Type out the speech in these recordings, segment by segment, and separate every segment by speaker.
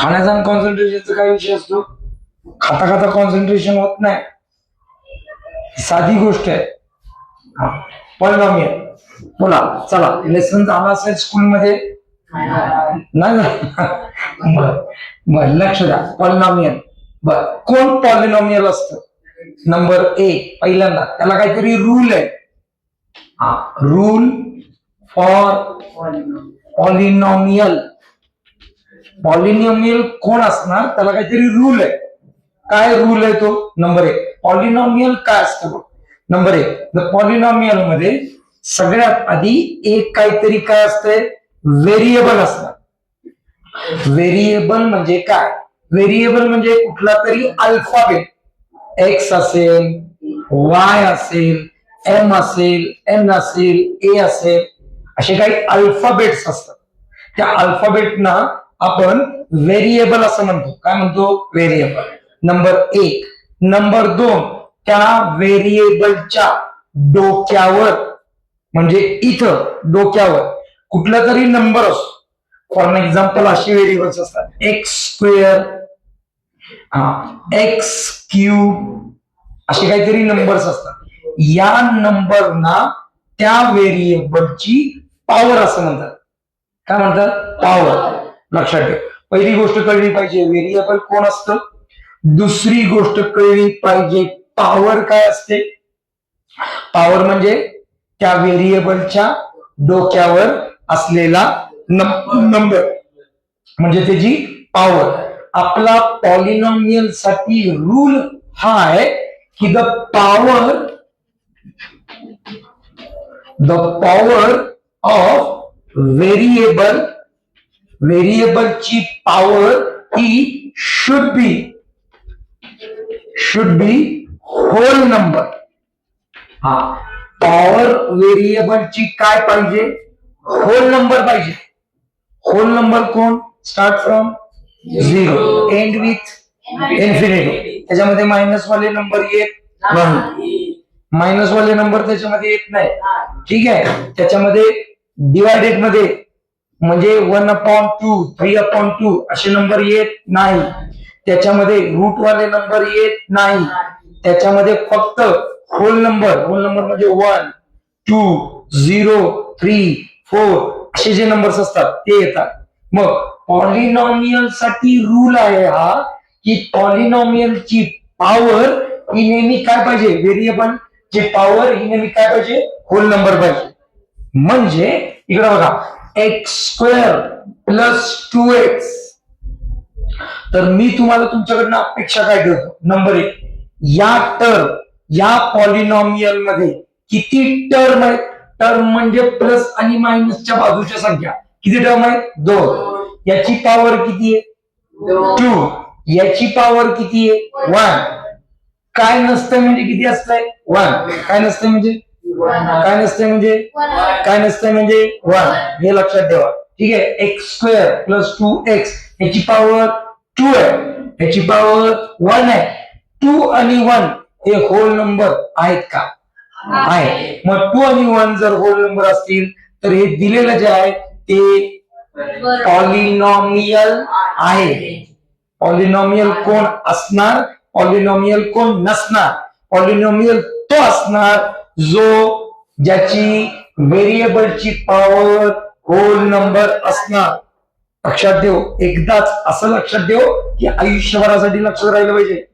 Speaker 1: खाण्याचा आणि कॉन्सन्ट्रेशनचा काय विषय असतो? खाता खाता कॉन्सन्ट्रेशन होत नाही, साधी गोष्ट आहे. पॉलिनॉमियल. बोला, चला लेसन झाला असेल स्कूलमध्ये? नाही ना. बर लक्ष द्या. पॉलिनॉमियल. बर, कोण पॉलिनॉमियल असतं? नंबर एक, पहिल्यांदा त्याला काहीतरी रूल आहे. Rule for polynomial. पॉलिनॉमियल कोण असणार? त्याला काहीतरी रूल आहे. काय रूल आहे तो? नंबर एक, पॉलिनॉमियल काय असतं? नंबर एक, पॉलिनॉमियल मध्ये सगळ्यात आधी एक काहीतरी काय असतंय? व्हेरिएबल असणार. व्हेरिएबल म्हणजे काय? व्हेरिएबल म्हणजे कुठला तरी अल्फाबेट, एक्स असेल, वाय असेल, एम असेल, एन असेल, ए असेल, असे काही अल्फाबेट्स असतात. त्या अल्फाबेटना आपण व्हेरिएबल असं म्हणतो. काय म्हणतो? व्हेरिएबल. नंबर एक. नंबर दोन, त्या व्हेरिएबलच्या डोक्यावर म्हणजे इथं डोक्यावर कुठला तरी नंबर असतो. फॉर एक्झाम्पल अशी व्हेरिएबल्स असतात, एक्स स्क्वेअर, एक्स क्यूब, असे काहीतरी नंबर्स असतात. या नंबरना त्या व्हेरिएबलची पॉवर असं म्हणतात. काय म्हणतात? पॉवर. लक्षात ठेव. पहिली गोष्ट कळली पाहिजे, व्हेरिएबल कोण असतं. दुसरी गोष्ट कळली पाहिजे, पॉवर काय असते. पॉवर म्हणजे त्या व्हेरिएबलच्या डोक्यावर असलेला नंबर म्हणजे त्याची पॉवर. आपला पॉलिनॉमियल साठी रूल हा आहे की द पॉवर ऑफ व्हेरिएबलची पॉवर ही should be whole number. Power व्हेरिएबलची काय पाहिजे? होल नंबर पाहिजे. होल नंबर कोण? Start from 0 end with infinity. त्याच्यामध्ये मायनस वाले नंबर येत नाही. मायनस वाले नंबर त्याच्यामध्ये येत नाही. ठीक आहे. त्याच्यामध्ये डिवायडेड मध्ये म्हणजे 1/2, 3/2 असे नंबर येत नाही. त्याच्यामध्ये रूट वाले नंबर येत नाही. त्याच्यामध्ये फक्त होल नंबर म्हणजे 1, 2, 0, 3, 4 असे जे नंबर्स असतात ते येतात. मग पॉलिनॉमियल साठी रूल आहे हा की पॉलिनॉमियलची पॉवर ही नेहमी काय पाहिजे? व्हेरिएबल ची पॉवर ही नेहमी काय पाहिजे? होल नंबर पाहिजे. म्हणजे इकडे बघा, एक्स स्क्वेअर प्लस 2x. तर मी तुम्हाला तुमच्याकडनं अपेक्षा काय ठेवतो? नंबर एक, या पॉलिनॉमियल मध्ये किती टर्म आहेत? टर्म म्हणजे प्लस आणि मायनसच्या बाजूच्या संख्या. किती टर्म आहेत? 2. याची पॉवर किती आहे? 2. याची पॉवर किती आहे? 1. काय नसतंय म्हणजे किती असतंय? 1. काय नसतंय म्हणजे? काय नसतंय म्हणजे? काय नसतंय म्हणजे 1. हे लक्षात ठेवा. ठीक आहे. एक्स स्क्वेअर प्लस 2x याची पॉवर 2 आहे, याची पॉवर 1 आहे. 2 आणि 1 हे होल नंबर आहेत का? आहे. मग 2 आणि 1 जर होल नंबर असतील तर हे दिलेलं जे आहे ते पॉलिनॉमियल आहे. पॉलिनॉमियल कोण असणार? पॉलिनॉमियल कोण नसणार? पॉलिनॉमियल तो असणार जो ज्याची व्हेरिएबलची पॉवर होल नंबर असणार. लक्षात ठेव. एकदाच असं लक्षात ठेव की आयुष्यभरासाठी लक्षात राहिलं पाहिजे.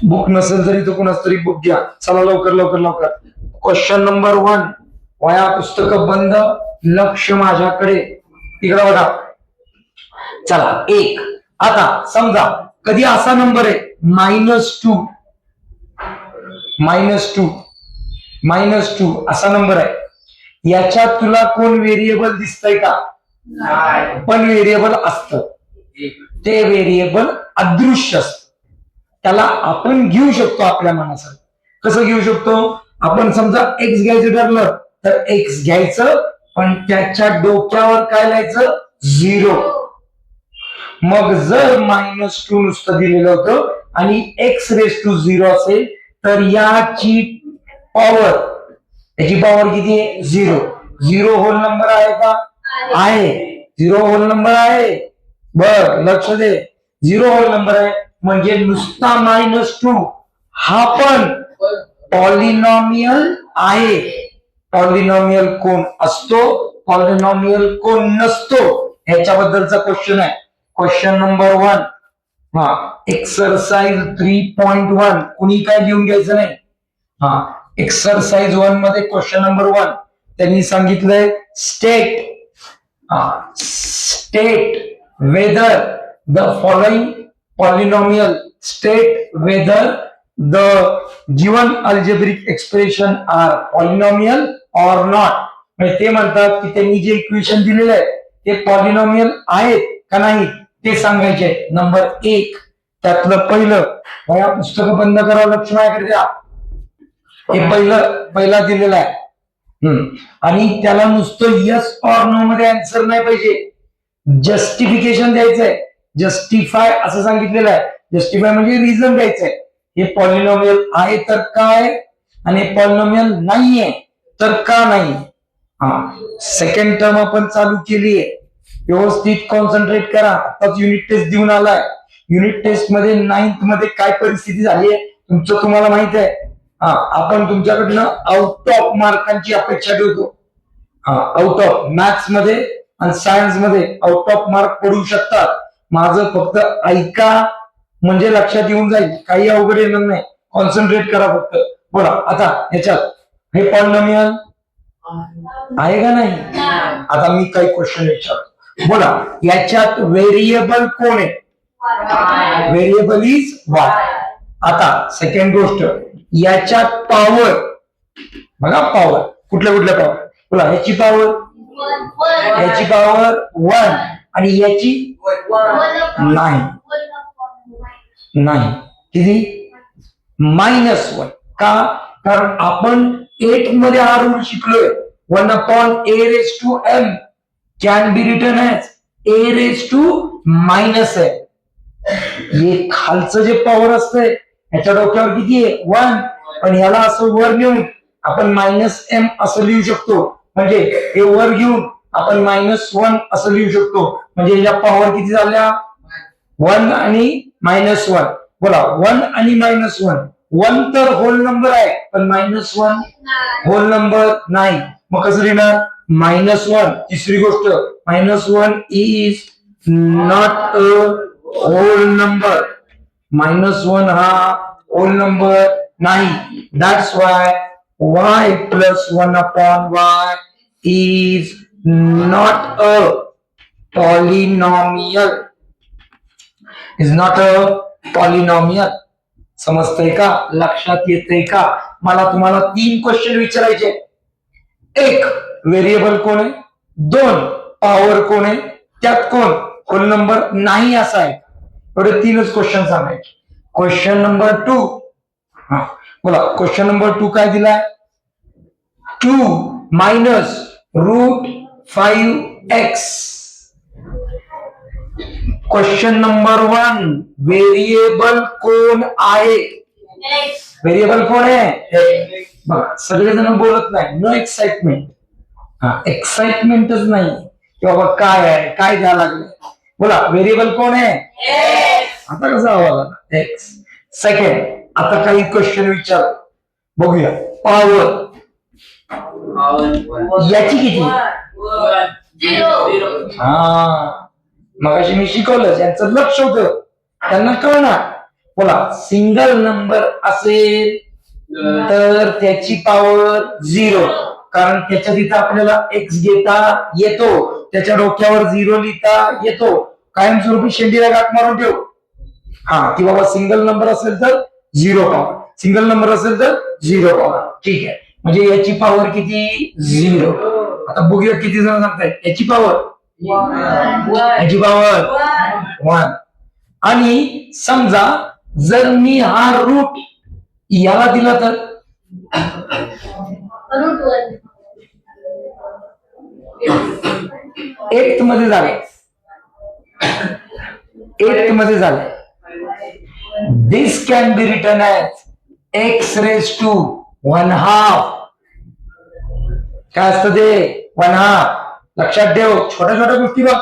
Speaker 1: बुक नसेल तरी तो कोणाच तरी बुक घ्या. चला लवकर. Question number 1. वया पुस्तक बंद, लक्ष माझ्याकडे. इकडे बघा. चला 1. आता समजा कधी असा नंबर आहे -2 असा नंबर आहे. याच्यात तुला कोण व्हेरिएबल दिसतंय का? पण व्हेरिएबल असतं. ते व्हेरिएबल अदृश्य असतं. त्याला आपण घेऊ शकतो आपल्या मनासारखं. कसं घेऊ शकतो? आपण समजा एक्स घ्यायचं ठरलं तर एक्स घ्यायचं, पण त्याच्या डोक्यावर काय लिहायचं? 0. मग जर -2 नुसतं दिलेलं होतं आणि x⁻0 असेल तर याची पॉवर किती आहे? 0. 0 होल नंबर आहे का? आहे. झिरो होल नंबर आहे. बर लक्ष दे, झिरो होल नंबर आहे म्हणजे नुसता -2 हा पण पॉलिनॉमियल आहे. पॉलिनॉमियल कोण असतो, पॉलिनॉमियल कोण नसतो, ह्याच्याबद्दलचा क्वेश्चन आहे. क्वेश्चन नंबर 1, हा एक्सरसाइज 3.1. कुणी काय लिहून घ्यायचं नाही. हा एक्सरसाइज 1 मध्ये क्वेश्चन नंबर 1 त्यांनी सांगितलंय state whether the following polynomial state whether the given algebraic expression are polynomial or not. म्हणजे ते म्हणतात की त्यांनी जे इक्वेशन दिलेलं आहे ते पॉलिनॉमियल आहेत का नाही ते सांगायचे. नंबर 1 त्यातलं पहिलं, या पुस्तक बंद करावं, लक्ष माझ्याकडे द्या. हे पहिला दिलेलं आहे आणि त्याला नुसतं यस ऑर नो मध्ये आन्सर नाही पाहिजे, जस्टिफिकेशन द्यायचंय. जस्टिफाय असं सांगितलेलं आहे. जस्टिफाय म्हणजे रिझन द्यायचंय. हे पॉलिनॉमियल आहे तर काय आणि पॉलिनॉमियल नाहीये तर का नाही. सेकंड टर्म आपण चालू केली आहे. व्यवस्थित कॉन्सन्ट्रेट करा. आताच युनिट टेस्ट देऊन आलाय. युनिट टेस्ट मध्ये 9th मध्ये काय परिस्थिती झाली आहे तुमचं तुम्हाला माहित आहे. आपण तुमच्याकडनं आउट ऑफ मार्कांची अपेक्षा ठेवतो. आउट ऑफ मॅथ्स मध्ये आणि सायन्स मध्ये आउट ऑफ मार्क पडू शकतात. माझं फक्त ऐका म्हणजे लक्षात येऊन जाईल, काही अवघड येणार नाही. कॉन्सन्ट्रेट करा फक्त. बोला आता ह्याच्यात हे पॉलिनॉमियल आहे का नाही. आता मी काही क्वेश्चन विचारतो. बोला याच्यात व्हेरिएबल कोण आहे. Variable is why. आता सेकंड गोष्ट, याच्यात पॉवर बघा. पॉवर कुठल्या पॉवर बोला. ह्याची पॉवर 1 आणि याची नाही किती -1 का. कारण आपण 8 मध्ये हा रूल शिकलोय. 1/a⁻m can be written as a⁻−m. हे खालचं जे पॉवर असतंय ह्याच्या डोक्यावर किती आहे 1, पण ह्याला असं वर घेऊन आपण -m असं लिहू शकतो. म्हणजे हे वर घेऊन आपण -1 असं लिहू शकतो. म्हणजे ह्याच्या पॉवर किती झाल्या 1 आणि -1. बोला 1 आणि -1. 1 तर होल नंबर आहे पण -1 होल नंबर नाही. मग कसं लिहिणार -1. तिसरी गोष्ट, -1 is not a whole number. -1 हा होल नंबर नाही. That's why y plus 1/y is not a polynomial. Is not a polynomial. समजतंय का, लक्षात येतंय का. मला तुम्हाला 3 क्वेश्चन विचारायचे. 1 व्हेरिएबल कोण आहे, 2 पॉवर कोण आहे, त्यात कोण होल नंबर नाही असा आहे. एवढे 3च क्वेश्चन सांगायचे. क्वेश्चन नंबर 2, बोला क्वेश्चन नंबर 2 काय दिलाय. 2 -√5x. क्वेश्चन नंबर 1 व्हेरिएबल कोण आहे. व्हेरिएबल कोण आहे. सगळेजण बोलत नाही. No excitement. एक्साइटमेंटच नाही की बाबा काय आहे काय द्यायला लागलं. बोला व्हेरिएबल कोण आहे. आता कसा आवाज आला एक्स. सेकंड, आता काही क्वेश्चन विचार बघूया. पॉवर याची किती. मगाशी मी शिकवलं, ज्यांचं लक्ष होतं त्यांना कळणार. बोला सिंगल नंबर असेल तर त्याची पॉवर 0, कारण त्याच्या तिथं आपल्याला एक्स घेता येतो, त्याच्या डोक्यावर 0 लिहिता येतो. कायमस्वरूपी शेंडीला गाठ मारून ठेव. की बाबा सिंगल नंबर असेल तर 0 पॉवर, सिंगल नंबर असेल तर 0 पॉवर. ठीक आहे, म्हणजे याची पॉवर किती 0. आता बघूया किती जण सांगतायत याची पॉवर. याची पॉवर 1. आणि समजा जर मी हा रूट याला दिला तर एट मध्ये झाले. 8 मध्ये झाले. This can be written as x⁻². काय असतं ते 1/2. लक्षात ठेव, छोट्या छोट्या गोष्टी बघ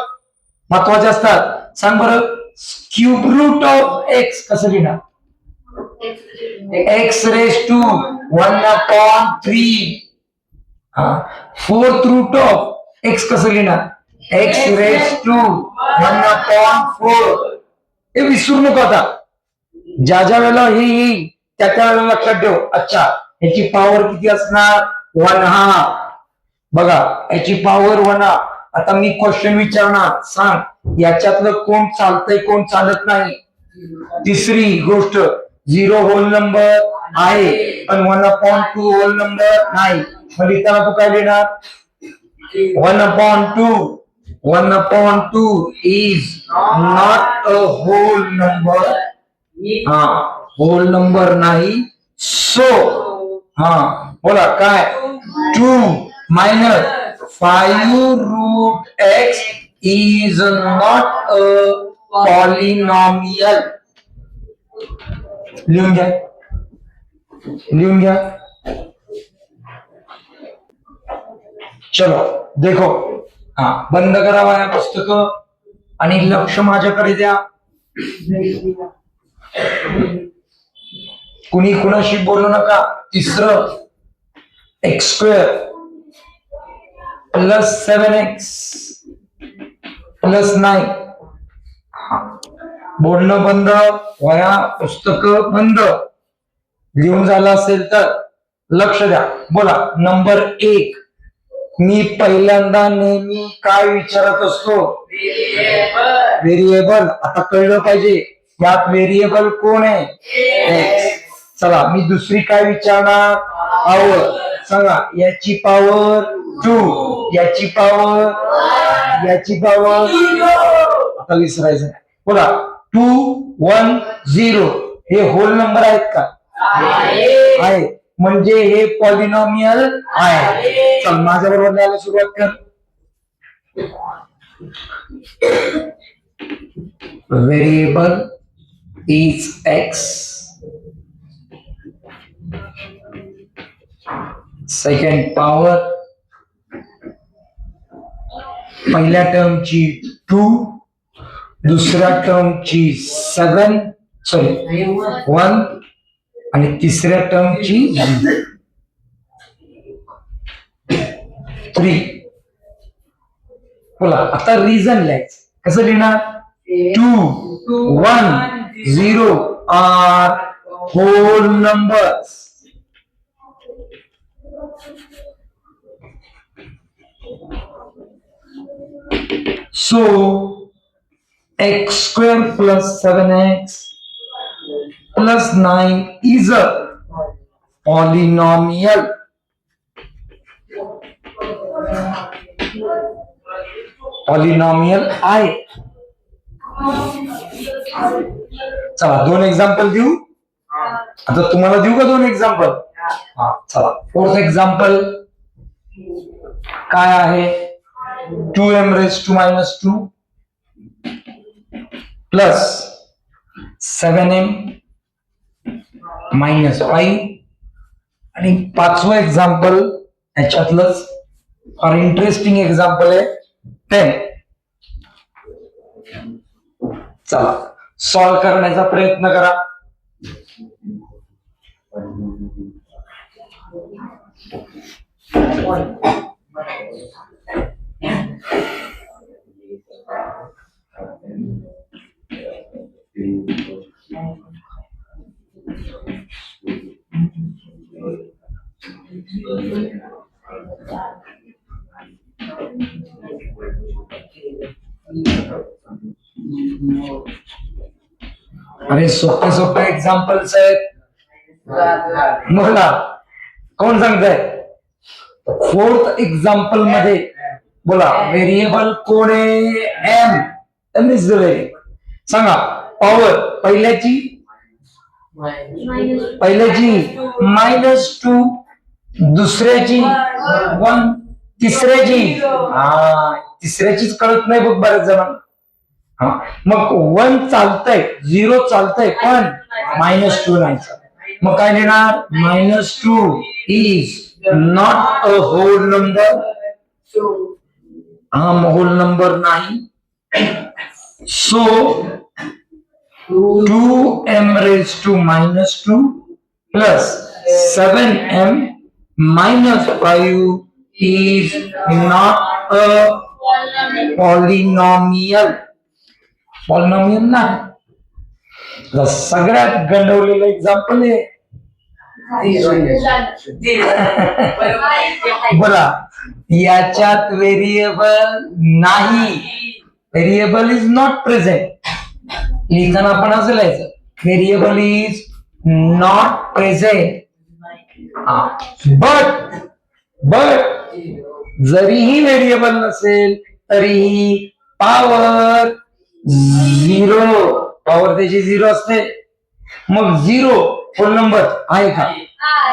Speaker 1: महत्वाच्या असतात. सांग बरं, क्यूब रूट ऑफ एक्स कसं लिहिणार? X raise to 1/3. Fourth root of x कसं लिहिणार? X raise to 1/4. हे विसरू नको आता, ज्या ज्या वेळेला हे येईल त्या त्या वेळेला लक्षात ठेव. अच्छा, याची पॉवर किती असणार? 1/2. बघा, याची पॉवर 1/2. आता मी क्वेश्चन विचारणार, सांग याच्यातलं कोण चालतंय कोण चालत नाही. तिसरी गोष्ट, 0 होल नंबर आहे पण 1/2 होल नंबर नाही. मग लिहिताना तू काय लिहिणार? 1/2. 1/2 is not a whole number. Whole number नाही. सो बोला काय? 2 minus 5 root x is not a polynomial. लिहून घ्या, लिहून घ्या. चलो देखो, बंद करावा या पुस्तक आणि लक्ष माझ्याकडे द्या. कुणी कुणाशी बोलू नका. तिसरं, x² + 7x + 9. बोलणं बंद, वया पुस्तक बंद. लिहून झालं असेल तर लक्ष द्या. बोला, नंबर 1, मी पहिल्यांदा नेहमी काय विचारत असतो? व्हेरिएबल. आता कळलं पाहिजे यात व्हेरिएबल कोण आहे? एक्स. चला, मी दुसरी काय विचारणार? पॉवर. सांगा, याची पॉवर 2, याची पॉवर, याची पॉवर. आता विसरायचं नाही. बोला, 2 1 0 हे होल नंबर आहेत का? आहे. म्हणजे हे पॉलिनॉमियल आहे. चल, माझ्या बरोबर लिहायला सुरुवात कर. Variable is x. Second, power. पहिल्या टर्मची 2, दुसऱ्या टर्मची 1 आणि तिसऱ्या टर्मची 3. बोला, आता रिझन लिहायचं. कसं लिहिणार? 2 1 0 are whole numbers. So x² + 7x + 9 is a polynomial. Polynomial आहे. चला, 2 एक्झाम्पल देऊ. आता तुम्हाला देऊ का 2 एक्झाम्पल? चला, फोर्थ एक्झाम्पल काय आहे? 2m raised to -2 plus 7m -5. आणि पाचवं एक्झाम्पल याच्यातलंच फार इंटरेस्टिंग एक्झाम्पल आहे, 10. चला, सॉल्व करण्याचा प्रयत्न करा. अरे, सोपे सोपे एक्झाम्पल्स आहेत. बोला, कोण सांगताय? फोर्थ एक्झाम्पल मध्ये बोला, व्हेरिएबल कोण आहे? M is the variable. सांगा, पॉवर पहिल्याची -2, दुसऱ्याची 1, तिसऱ्याची तिसऱ्याचीच कळत नाही बघ बऱ्याच जणांना. मग 1 चालतंय, 0 चालतंय, पण -2 नाही. मग काय लिहिणार? -2 is not a whole number. हा होल नंबर नाही. So 2m raised to -2 plus 7m minus 5 is not a polynomial. Polynomial नाही. सगळ्यात गंडवलेलं एक्झाम्पल आहे. बोला, याच्यात व्हेरिएबल नाही. Variable is not present. लिहिताना आपण असं लिहायचं, variable is not present. But जरीही व्हेरिएबल नसेल तरीही पॉवर 0, पॉवर त्याची 0 असते. मग 0 होल नंबर आहे का?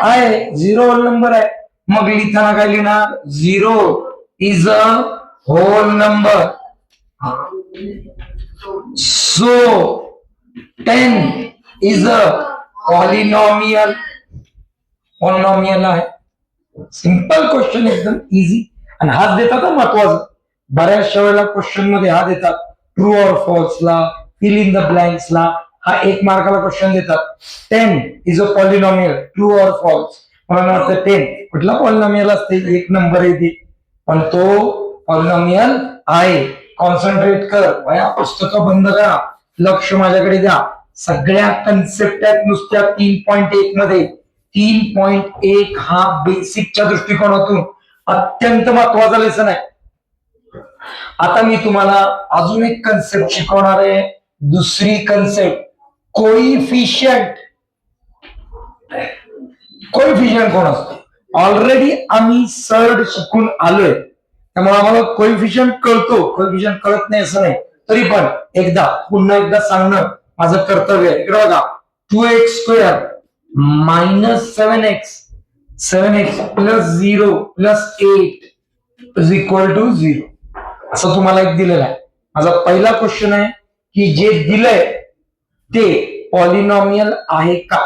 Speaker 1: आहे. 0 होल नंबर आहे. मग लिहिताना काय लिहिणार? 0 is a whole number. So 10 is a polynomial. Polynomial आहे. सिंपल क्वेश्चन, एकदम इझी. आणि हाच देतात महत्वाचं. बऱ्याचशा वेळेला क्वेश्चन मध्ये हा देतात, ट्रू ऑर फॉल्स ला, फिल इन द ब्लँक्स ला हा 1 मार्काला क्वेश्चन देतात. 10 is a polynomial, true or false. मला वाटतं 10 कुठला पॉलिनॉमियल असते? 1 नंबर येते, पण तो पॉलिनॉमियल आहे. कॉन्सन्ट्रेट कर वया, पुस्तकं बंद करा, लक्ष माझ्याकडे द्या. सगळ्या कन्सेप्ट आहेत नुसत्या 3.1 मध्ये. 3.1 हा बेसिकच्या दृष्टिकोनातून अत्यंत महत्वाचा लेसन आहे. आता मी तुम्हाला अजून एक कन्सेप्ट शिकवणार आहे. दुसरी कन्सेप्ट, कोइफिशियंट. कोइफिशियंट कोण असतो? ऑलरेडी आम्ही सर्ड शिकून आलोय, त्यामुळे आम्हाला कोइफिशियंट कळतो. कोइफिशियंट कळत नाही असं नाही, तरी पण पुन्हा एकदा सांगणं माझं कर्तव्य आहे. इकडे बघा, 2x² minus 7x, 7x plus 0 plus 8 is equal to 0. असं तुम्हाला एक दिलेलं आहे. माझा पहिला क्वेश्चन आहे की जे दिलंय ते पॉलिनॉमियल आहे का?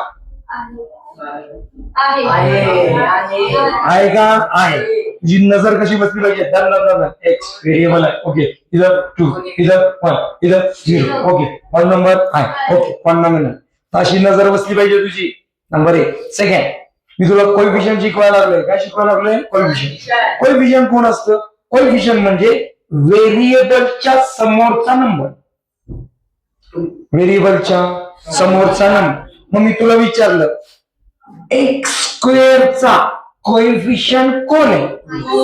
Speaker 1: आहे का? आहे. जी नजर कशी बसली पाहिजे? एक्स व्हेरिएबल आहे, ओके. इधर 2, इधर 1, इधर 0, ओके. वन नंबर आहे, ओके. पॉलिनॉमियल. अशी नजर बसली पाहिजे तुझी. नंबर 1. सेकंड, मी तुला कोइफिशियंट शिकवायला लागलोय. काय शिकवायला लागलोय? कोइफिशियंट. कोइफिशियंट कोण असतं? कोइफिशियंट म्हणजे व्हेरिएबलच्या समोरचा नंबर. व्हेरिएबलच्या समोरचा नंबर. मग मी तुला विचारलं, x² चा कोइफिशियंट कोण आहे?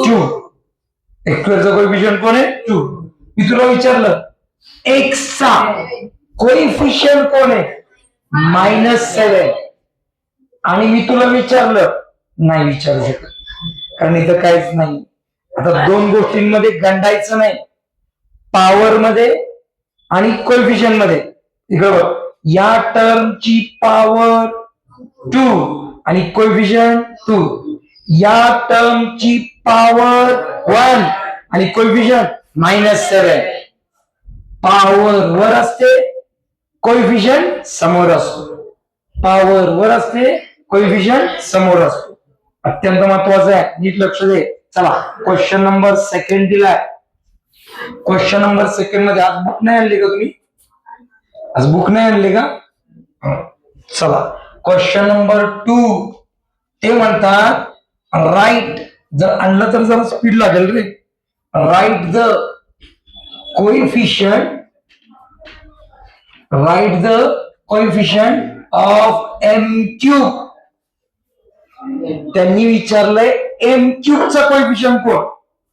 Speaker 1: 2. x² चा कोइफिशियंट कोण आहे? 2. मी तुला विचारलं, x चा कोइफिशियंट कोण आहे? -7. आणि मी तुला विचारलं, नाही विचारू शकत, कारण इथं काहीच नाही. आता 2 गोष्टींमध्ये गंडायचं नाही, पॉवर मध्ये आणि कोइफिशियंट मध्ये. इकडे बघ, या टर्मची पॉवर 2 आणि कोइफिशियंट 2. या टर्मची पॉवर 1 आणि कोइफिशियंट -7. पॉवर वर असते, कोइफिशियंट समोर असतो. पॉवर वर असते, कोइफिशियंट समोर असतो. अत्यंत महत्वाचं आहे, नीट लक्ष दे. चला, क्वेश्चन नंबर 2 दिलाय. क्वेश्चन नंबर 2 मध्ये आज बुक नाही आणली का तुम्ही? आज बुक नाही आणली का? चला, क्वेश्चन नंबर 2 ते म्हणतात, राईट. जर आणलं तर जरा स्पीड लागेल रे. Write the coefficient, write the coefficient of m³. त्यांनी विचारलंय m³ चा कोइफिशियंट कोण?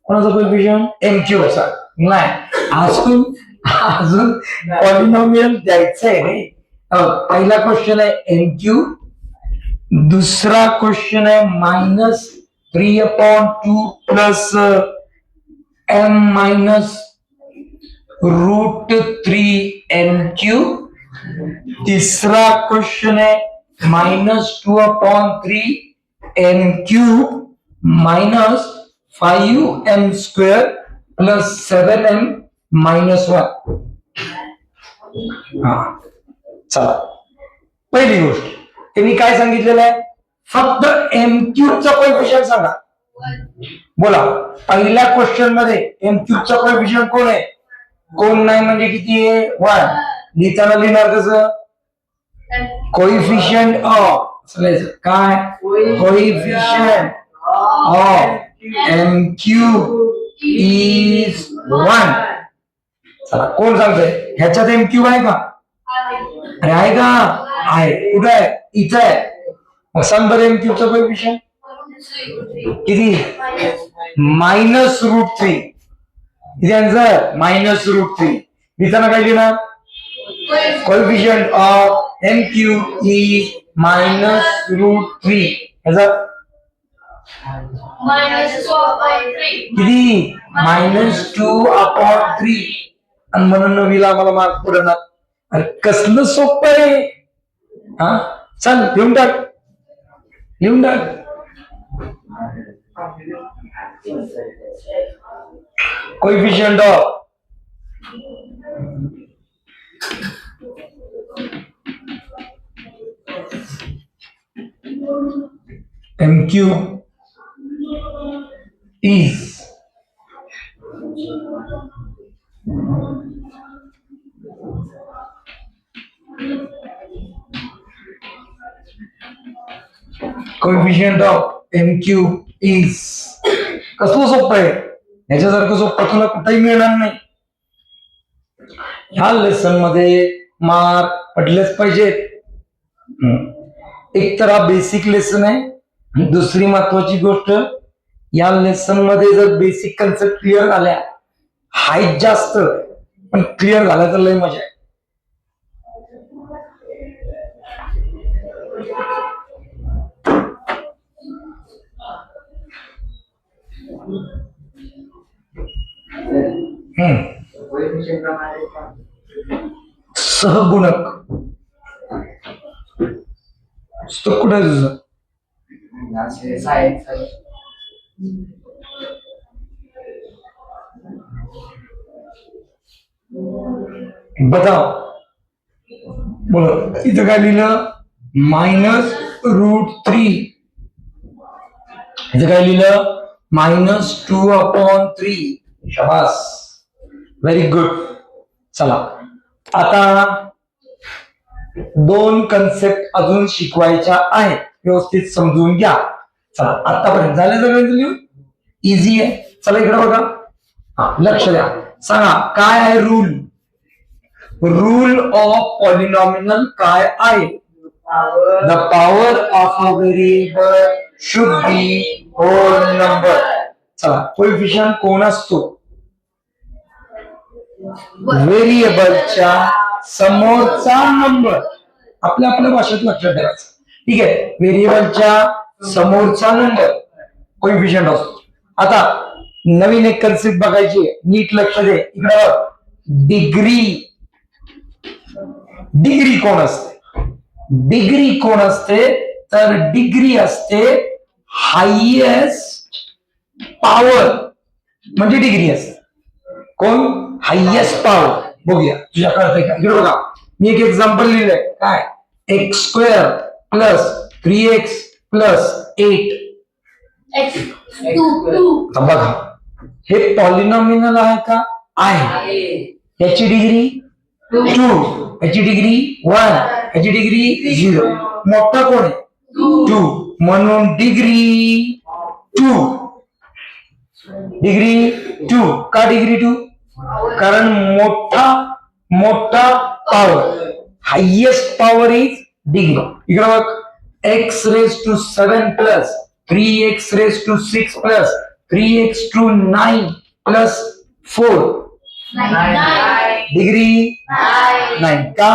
Speaker 1: कोणाचा कोइफिशियंट? m³ चा. नाही, अजून पॉलिनॉमियल द्यायचंय रे. पहिला क्वेश्चन आहे m³. दुसरा क्वेश्चन आहे -3/2 प्लस m -√3m³. तिसरा क्वेश्चन आहे -2/3m³ -5m² प्लस 7m -1. चला, पहिली गोष्ट त्यांनी काय सांगितलेलं आहे? फक्त m³ चा कोइफिशियंट सांगा. बोला पहिल्या क्वेश्चन मध्ये एमक्यूब चा कोएफिशियंट कोण आहे? कोण नाही म्हणजे किती आहे? 1. लिहिताना लिहिणार कसं? कोएफिशियंट ऑफ काय? Coefficient of m cube is 1. चला कोण सांगतंय ह्याच्यात एमक्यूब आहे का? अरे आहे का? आहे. कुठे आहे? इथं आहे. मग सांग बरं एमक्यूब चा कोएफिशियंट किती? -√3. किती आन्सर? -√3. लिहिताना काय लिहिणार? Coefficient of m cube is -√3. ह्याचा किती? -2/3. आणि म्हणून नवीला आम्हाला मार्क पडणार. अरे कसलं सोपं आहे. हा चल लिहून टाक. लिहून टाक. Coefficient of MQ is coefficient of MQ is कसलं सोपं आहे. ह्याच्यासारखं सोपं तुला कुठेही मिळणार नाही. ह्या लेसन मध्ये मार्क पडलेच पाहिजेत. एक तर हा बेसिक लेसन आहे. दुसरी महत्वाची गोष्ट या लेसन मध्ये जर बेसिक कन्सेप्ट क्लिअर झाल्या, हाईट जास्त पण क्लिअर झाल्या तर लय मजा आहे. सहगुणक कुठे आहे तुझं? बताओ. बोल इथं काय लिहिलं? -√3. इथं काय लिहिलं? -2/3. शाबास, व्हेरी गुड. चला आता 2 कन्सेप्ट अजून शिकवायच्या आहेत. व्यवस्थित समजून घ्या. चला आतापर्यंत झालं सगळं. इझी आहे. चला इकडे बघा. हा लक्ष द्या. सांगा काय आहे रूल? रूल ऑफ पॉलिनॉमिनल काय आहे? The power of a variable should be whole number. चला कोएफिशियंट कोण असतो? व्हेरिएबलच्या समोरचा नंबर. आपल्या आपल्या भाषेत लक्षात ठेवायचं. ठीक आहे. व्हेरिएबलच्या समोरचा नंबर कोएफिशियंट असतो. आता नवीन एक कन्सेप्ट बघायची, नीट लक्ष दे. इकडे डिग्री. डिग्री कोण असते? डिग्री कोण असते? तर डिग्री असते हायएस्ट पॉवर म्हणजे डिग्री असते. कोण? Highest power. बघूया तुझ्या कळतंय का? इकडे बघा. मी एक एक्झाम्पल लिहिलंय. काय? x² + 3x + 8. बघा हे पॉलिनॉमिनल आहे का? आहे. याची डिग्री 2, याची डिग्री 1, याची डिग्री 0. मोठा कोण आहे? 2. म्हणून डिग्री 2. डिग्री 2. का डिग्री 2? कारण मोठा power. Highest power is degree. इकडे बघ. x⁻⁷ + 3x⁻⁶ + 3x⁹ + 4. डिग्री 9. का?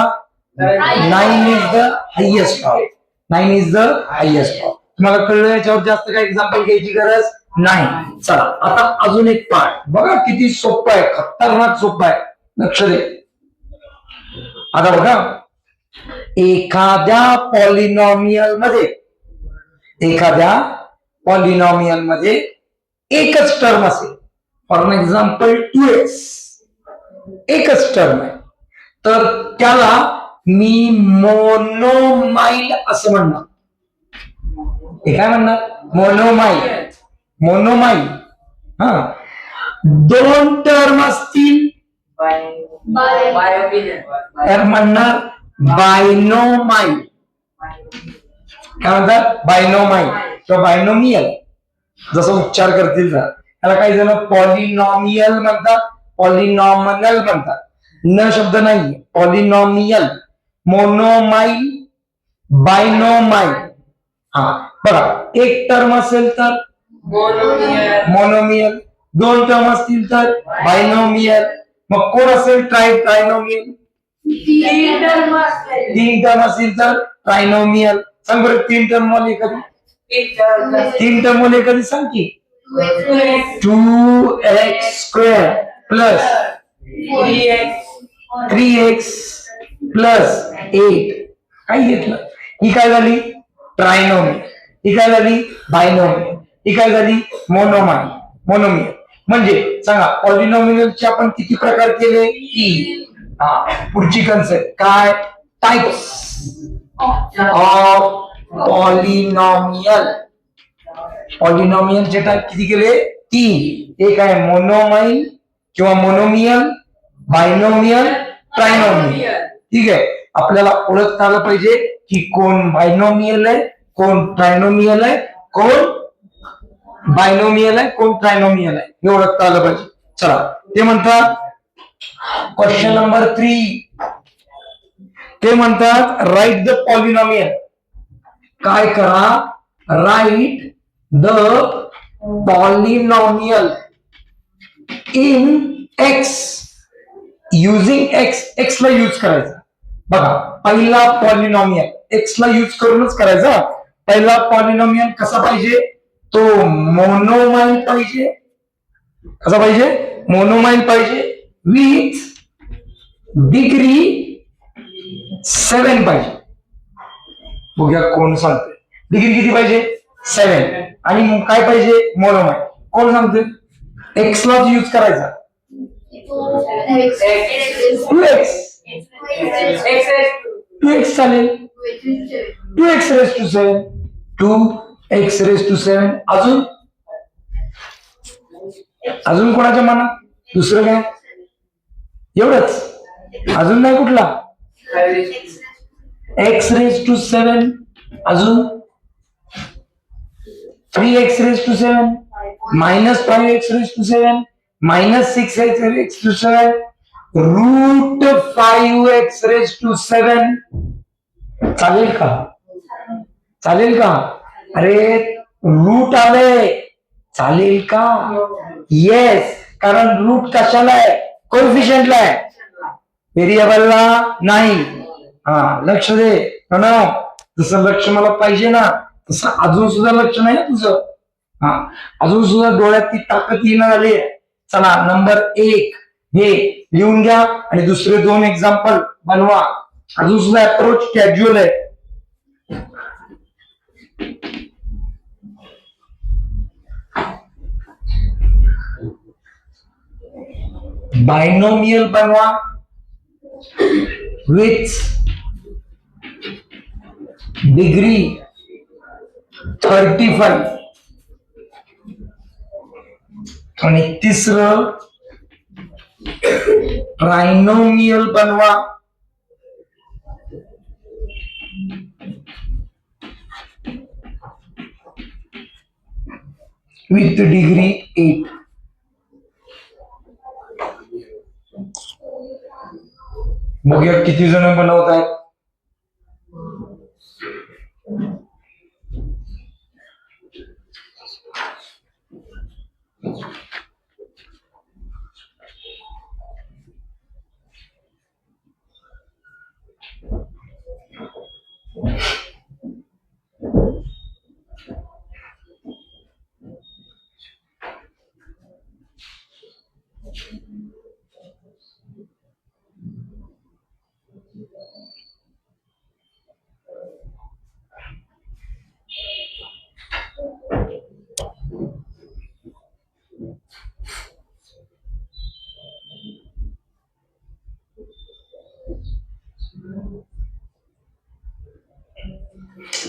Speaker 1: 9 is the highest power. 9 is the highest power. तुम्हाला कळलं? याच्यावर जास्त काय एक्झाम्पल घ्यायची गरज नाही. चला आता अजून एक पार्ट बघा. किती सोपं आहे. खतरनाक सोपं आहे. लक्ष दे. आता बघा एखाद्या पॉलिनॉमियल मध्ये एकच टर्म असेल. फॉर एक्झाम्पल 2x एकच टर्म आहे, तर त्याला मी मोनोमाइल असं म्हणणार. हे काय म्हणणार? मोनोमाइल. हा, दोन टर्म असतील तर म्हणणार बायनोमाइल. काय म्हणतात? बायनोमाइल किंवा बायनोमियल, जसं उच्चार करतील ना. त्याला काही जण पॉलिनॉमियल म्हणतात, पॉलिनॉमिनल म्हणतात. न शब्द नाही, पॉलिनॉमियल, मोनोमाइल, बायनोमाइल. हा बघा, एक टर्म असेल तर मोनोमियल, दोन टर्म असतील तर बायनोमियल. मग कोण असेल ट्रायनोमियल? तीन टर्म असतील तर ट्रायनोमियल. सांग बरं, तीन टर्म वाले एखादी, तीन टर्म वाले एखादी सांग की. 2x square plus 3x plus 8. काय घेतलं? ही काय झाली? ट्रायनोमियल. ही काय झाली? बायनोमियल. ही काय झाली? मोनोमियल. म्हणजे सांगा, पॉलिनॉमियलचे आपण किती प्रकार केले? 3. पुढची कन्सेप्ट काय? Types of polynomial. पॉलिनॉमियलचे टाइप किती केले? 3. एक आहे मोनोमाइल किंवा मोनोमियल, बायनोमियल, ट्रायनोमियल. ठीक आहे, आपल्याला ओळखता आलं पाहिजे की कोण बायनोमियल आहे, कोण ट्रायनोमियल आहे, कोण बायनोमियल आहे, कोण ट्रायनोमियल आहे, हे ओळखता आलं पाहिजे. चला, ते म्हणतात क्वेश्चन नंबर 3. ते म्हणतात राईट द पॉलिनॉमियल. काय करा? Write the polynomial in x using x. X ला यूज करायचा. बघा, पहिला पॉलिनॉमियल एक्स ला यूज करूनच करायचा. पहिला पॉलिनॉमियल कसा पाहिजे? तो मोनोमाइल पाहिजे. कसा पाहिजे? मोनोमाइल पाहिजे विथ डिग्री 7 पाहिजे. बघूया कोण सांगते. डिग्री किती पाहिजे? 7. आणि काय पाहिजे? मोनोमाइल. कोण सांगते? एक्स ला यूज करायचा. 2x चालेल. 2x raised to 7. 2x raised to 7. अजून कोणाच्या मनात दुसरं काय? एवढंच? अजून नाही कुठला? x raised to 7. अजून 3x raised to 7 minus 5x raised to 7 minus 6x raised to 7 root 5x raised to 7. चालेल का? चालेल का? अरे रूट आले, चालेल का? येस, कारण रूट कशाला आहे? कोएफिशियंटला आहे, व्हेरिएबलला नाही. लक्ष दे प्रणव, जसं लक्ष मला पाहिजे ना तसं अजून सुद्धा लक्ष नाही तुझं. अजून सुद्धा डोळ्यात ती ताकद येणं झाली आहे. चला, नंबर 1 हे लिहून घ्या आणि दुसरे 2 एक्झाम्पल बनवा. अजून सुद्धा अप्रोच कॅज्युअल आहे. बायनोमियल बनवा विथ डिग्री 35. आणि तिसरं ट्रायनोमियल बनवा विथ डिग्री 8. बघूया किती जण बनवत आहेत.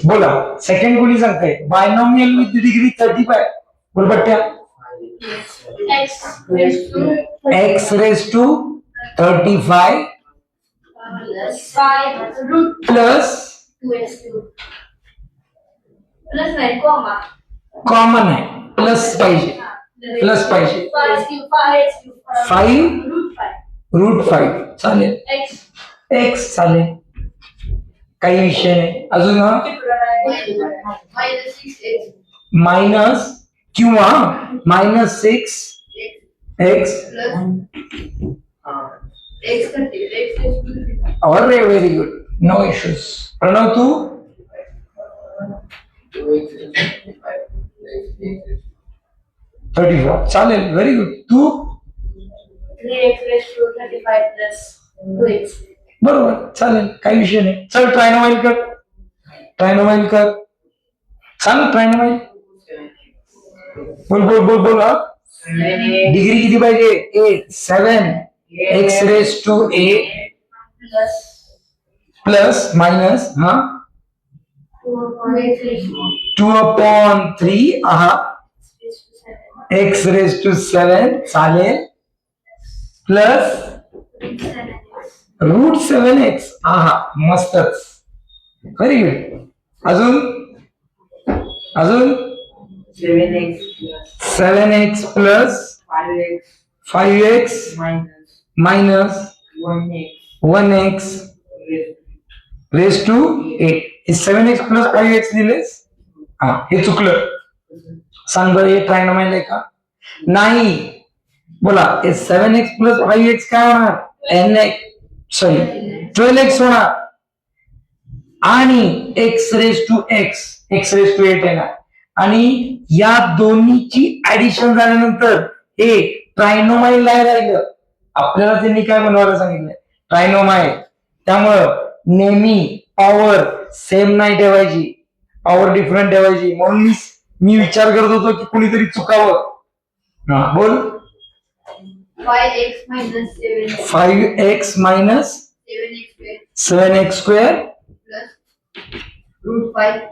Speaker 1: बोला, सेकंड कोणी सांगताय? Binomial with degree 35. बरोबर त्या x raised to 35 plus common आहे प्लस पाहिजे 5√5 चालेल x चालेल काही विषय नाही अजून मायनस किंवा -6x अरे very good no issues Pranav तू 34 चालेल व्हेरी गुड तू
Speaker 2: 3x raised to 35 plus 2x.
Speaker 1: बरोबर चालेल काही विषय नाही चल ट्रायनोमाइल कर सांग ट्रायनोमाइल बोल हा डिग्री किती पाहिजे 8 7 x raised to 8 plus minus हा 2/3 x raised to 7 चालेल प्लस √7x मस्तच व्हेरी गुड अजून 7x plus 5x minus 1x raise to 8 हे 7x प्लस 5x दिलेस हे चुकलं सांग बरं हे ट्रायनोमाइल आहे का नाही बोला 7x प्लस 5x काय होणार nx सॉरी 12x होणार आणि x रेस टू 8 येणार आणि या दोन्हीची ऍडिशन झाल्यानंतर हे ट्रायनोमाइल नाही राहिलं आपल्याला त्यांनी काय बनवायला सांगितलं ट्रायनोमाइल त्यामुळं नेहमी पॉवर सेम नाही ठेवायची पॉवर डिफरंट ठेवायची म्हणून मी विचार करत होतो की कुणीतरी चुकावं बोल
Speaker 2: 5x minus 7.
Speaker 1: 5x minus 7x square
Speaker 2: plus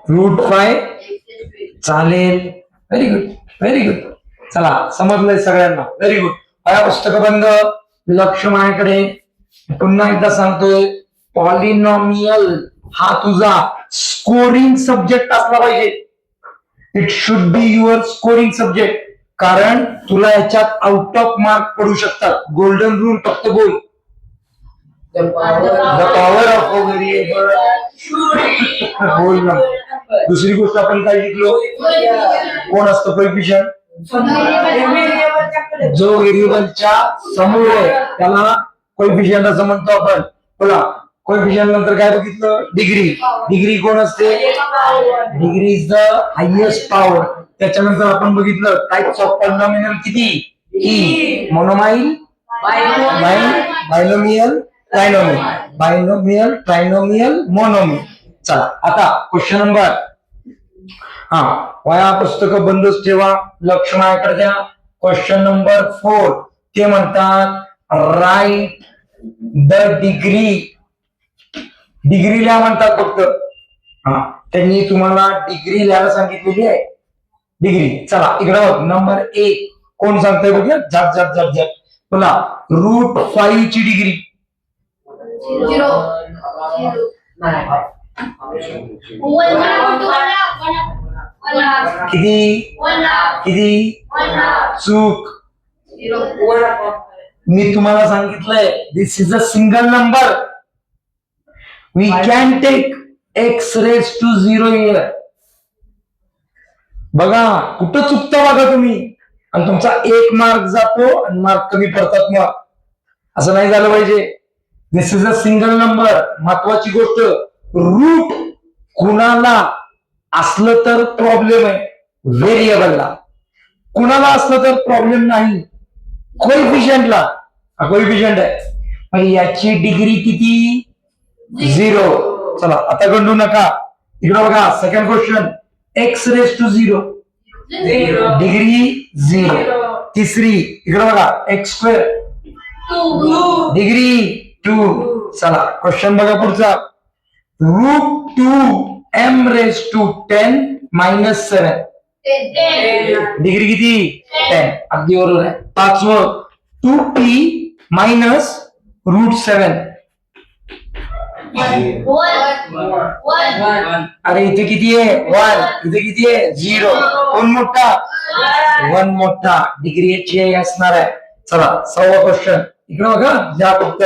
Speaker 1: √5 चालेल व्हेरी गुड चला समजलंय सगळ्यांना व्हेरी गुड या पुस्तक बंद लक्ष माझ्याकडे पुन्हा एकदा सांगतोय पॉलिनॉमियल हा तुझा स्कोरिंग सब्जेक्ट असला पाहिजे it should be your scoring subject कारण तुला याच्यात आउट ऑफ मार्क पडू शकतात गोल्डन रूल फक्त बोल the power of a variable बोल ना दुसरी गोष्ट आपण काय शिकलो कोण असतं कोएफिशियंट जो व्हेरिएबलच्या समोर आहे त्याला कोएफिशियंट असं म्हणतो आपण बोला कोएफिशियंट नंतर काय बघितलं डिग्री कोण असते degree is the highest power त्याच्यानंतर आपण बघितलं टाइप्स ऑफ पॉलिनॉमियल किती की मोनोमाइल बायनोमियल ट्रायनोमियल मोनोमियल चला आता क्वेश्चन नंबर वया पुस्तक बंदच ठेवा लक्ष माझ्याकडे द्या क्वेश्चन नंबर 4 ते म्हणतात राईट द डिग्री लिहा म्हणतात फक्त त्यांनी तुम्हाला डिग्री लिहायला सांगितलेली आहे डिग्री चला इकडे बघ नंबर 1 कोण सांगतंय बघूया झट बोला √5 ची डिग्री
Speaker 2: 0.
Speaker 1: किती चूक मी तुम्हाला सांगितलंय this is a single number we can take x raise to 0 here बघा कुठं चुकता बघा तुम्ही आणि तुमचा 1 मार्क जातो आणि मार्क कमी पडतात मग असं नाही झालं पाहिजे दिस इज अ सिंगल नंबर महत्वाची गोष्ट रूट कुणाला असलं तर प्रॉब्लेम आहे व्हेरिएबलला कुणाला असलं तर प्रॉब्लेम नाही कोएफिशियंटला कोएफिशियंट आहे मग याची डिग्री किती 0 चला आता गंडू नका इकडे बघा second question x raise to 0 degree 0 तिसरी इकडे बघा x स्क्वेअर
Speaker 2: 2.
Speaker 1: डिग्री 2 चला क्वेश्चन बघा पुढचा √2 m रेज टू 10 - 7 डिग्री किती 10. अगदी बरोबर आहे. पाचवं 2p मायनस √7. अरे इथे किती आहे 1, इथे किती आहे 0. कोण मोठा 1 मोठा. डिग्री याची आहे असणार आहे. चला 6वा क्वेश्चन इकडे बघा द्या फक्त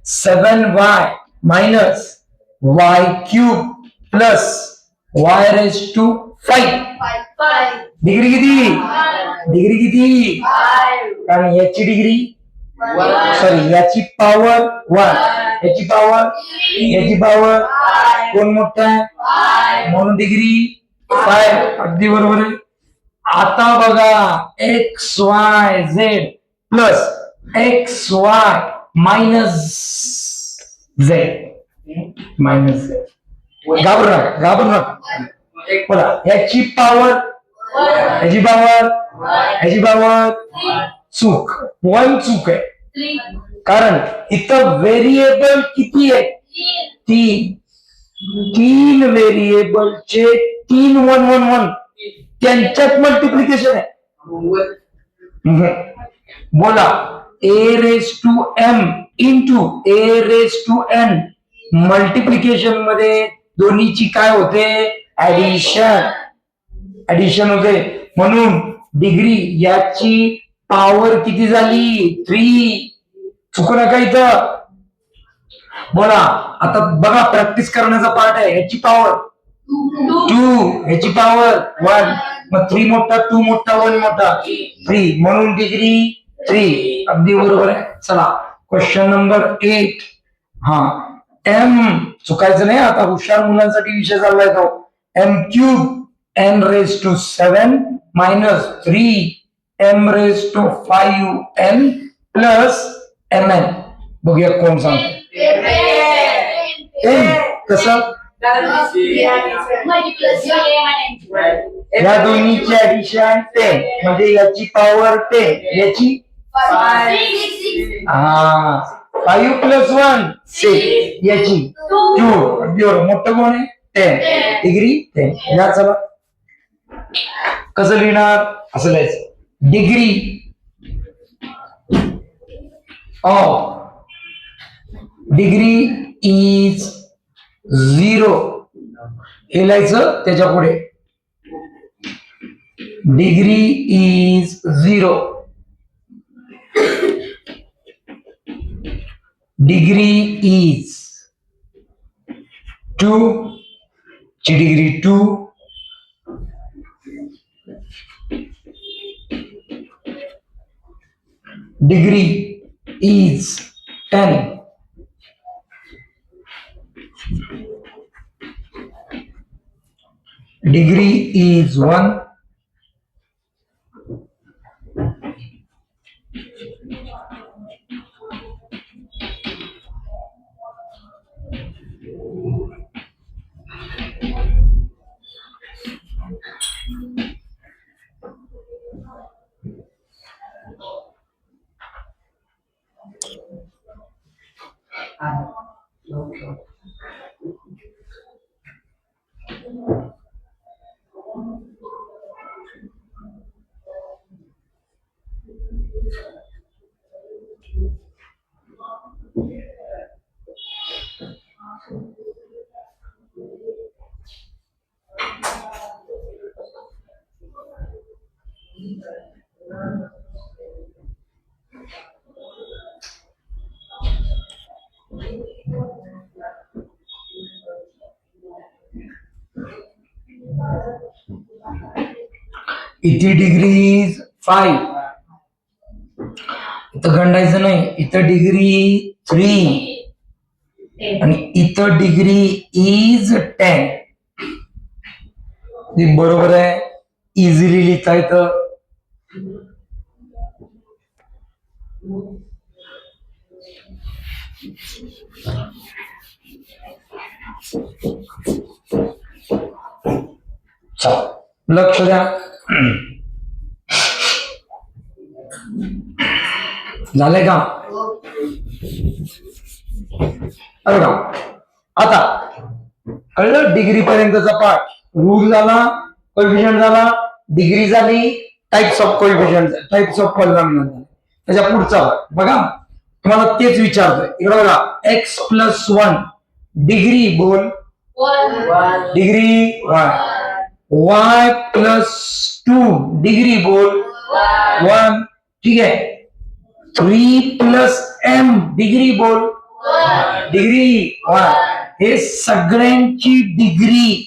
Speaker 1: 7y minus y cube plus y raise to 5. Degree किती कारण याची डिग्री सॉरी याची पॉवर 1, याची पॉवर कोण मोठा आहे म्हणून डिग्री 5. अगदी बरोबर आहे. आता बघा XYZ plus XY minus Z घाबरू नका बोला याची पॉवर चूक 1 चूक आहे कारण इथं व्हेरिएबल किती आहे 3 व्हेरिएबलचे 3 1 1 1 त्यांच्यात मल्टिप्लिकेशन आहे. बोला a⁻m इंटू a⁻n मल्टिप्लिकेशन मध्ये दोन्हीची काय होते ऍडिशन होते म्हणून डिग्री याची पॉवर किती झाली 3. चुकू नका इथं. बोला आता बघा प्रॅक्टिस करण्याचा पार्ट आहे. याची पॉवर 2, याची पॉवर 1 मग 3 मोठा 2 मोठा 1 मोठा 3 म्हणून डिग्री 3. अगदी बरोबर आहे. चला क्वेश्चन नंबर 8. हा m चुकायचं नाही. आता हुशार मुलांसाठी विषय चाललाय तो m cube n⁻7 minus 3m⁻5n plus mn. बघूया कोण सांगतो n कसं या दोन्हीची ऍडिशन 10 म्हणजे याची पॉवर 10 याची 5 प्लस 1 6 याची 2. अगदी बरोबर. मोठं कोण आहे 10 डिग्री 10. या चला कसं लिहिणार असं लिहायचं डिग्री इज 0 हे लिहायचं त्याच्या पुढे डिग्री इज 0. डिग्री इज 2 ची degree 2 degree is 10 degree is 1 इथे डिग्री इज 5 इथं गंडायचं नाही. इथं डिग्री 3 आणि इथं डिग्री इज 10. बरोबर आहे. इझिली लिहिता येतं. लक्ष द्या. झालंय का अरे आता कळलं डिग्री पर्यंतचा पाठ. रूल झाला कोएफिशियंट झाला डिग्री झाली, types of coefficient, types of polynomial झाले. त्याच्या पुढचा भाग बघा, तुम्हाला तेच विचारतोय. इकडे बघा, एक्स प्लस 1 डिग्री बोल,
Speaker 2: One.
Speaker 1: Degree 1. Y plus 2 degree बोल, 1. ठीक आहे. 3 प्लस एम डिग्री बोल, डिग्री 1. हे सगळ्यांची डिग्री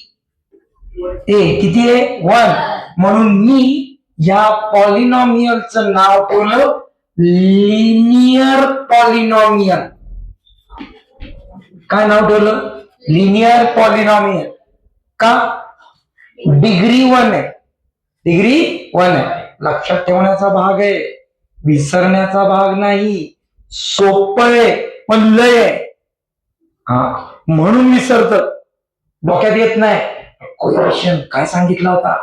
Speaker 1: किती आहे? 1. म्हणून मी या पॉलिनॉमियलचं नाव ठेवलं लिनियर पॉलिनॉमियल. काय नाव ठेवलं? Linear polynomial. का? डिग्री 1 आहे, डिग्री 1 आहे. लक्षात ठेवण्याचा भाग आहे, विसरण्याचा भाग नाही. सोपं आहे पण लय आहे. म्हणून विसरत, डोक्यात येत नाही. कोएफिशियंट काय सांगितला होता,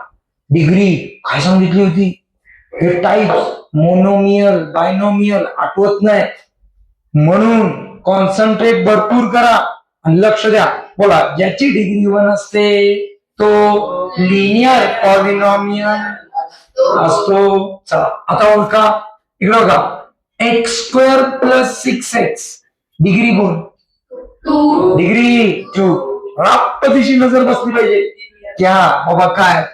Speaker 1: डिग्री काय सांगितली होती, हे टाइप्स मोनोमियल बायनोमियल आठवत नाही. म्हणून कॉन्सन्ट्रेट भरपूर करा आणि लक्ष द्या. बोला, ज्याची डिग्री 1 असते तो लिनियर पॉलिनॉमियल असतो. चला आता ओळखा. इकडे बघा, x square plus 6x degree बोल,
Speaker 2: Two.
Speaker 1: डिग्री 2. रापदिशी नजर बसली पाहिजे. क्या बाबा काय?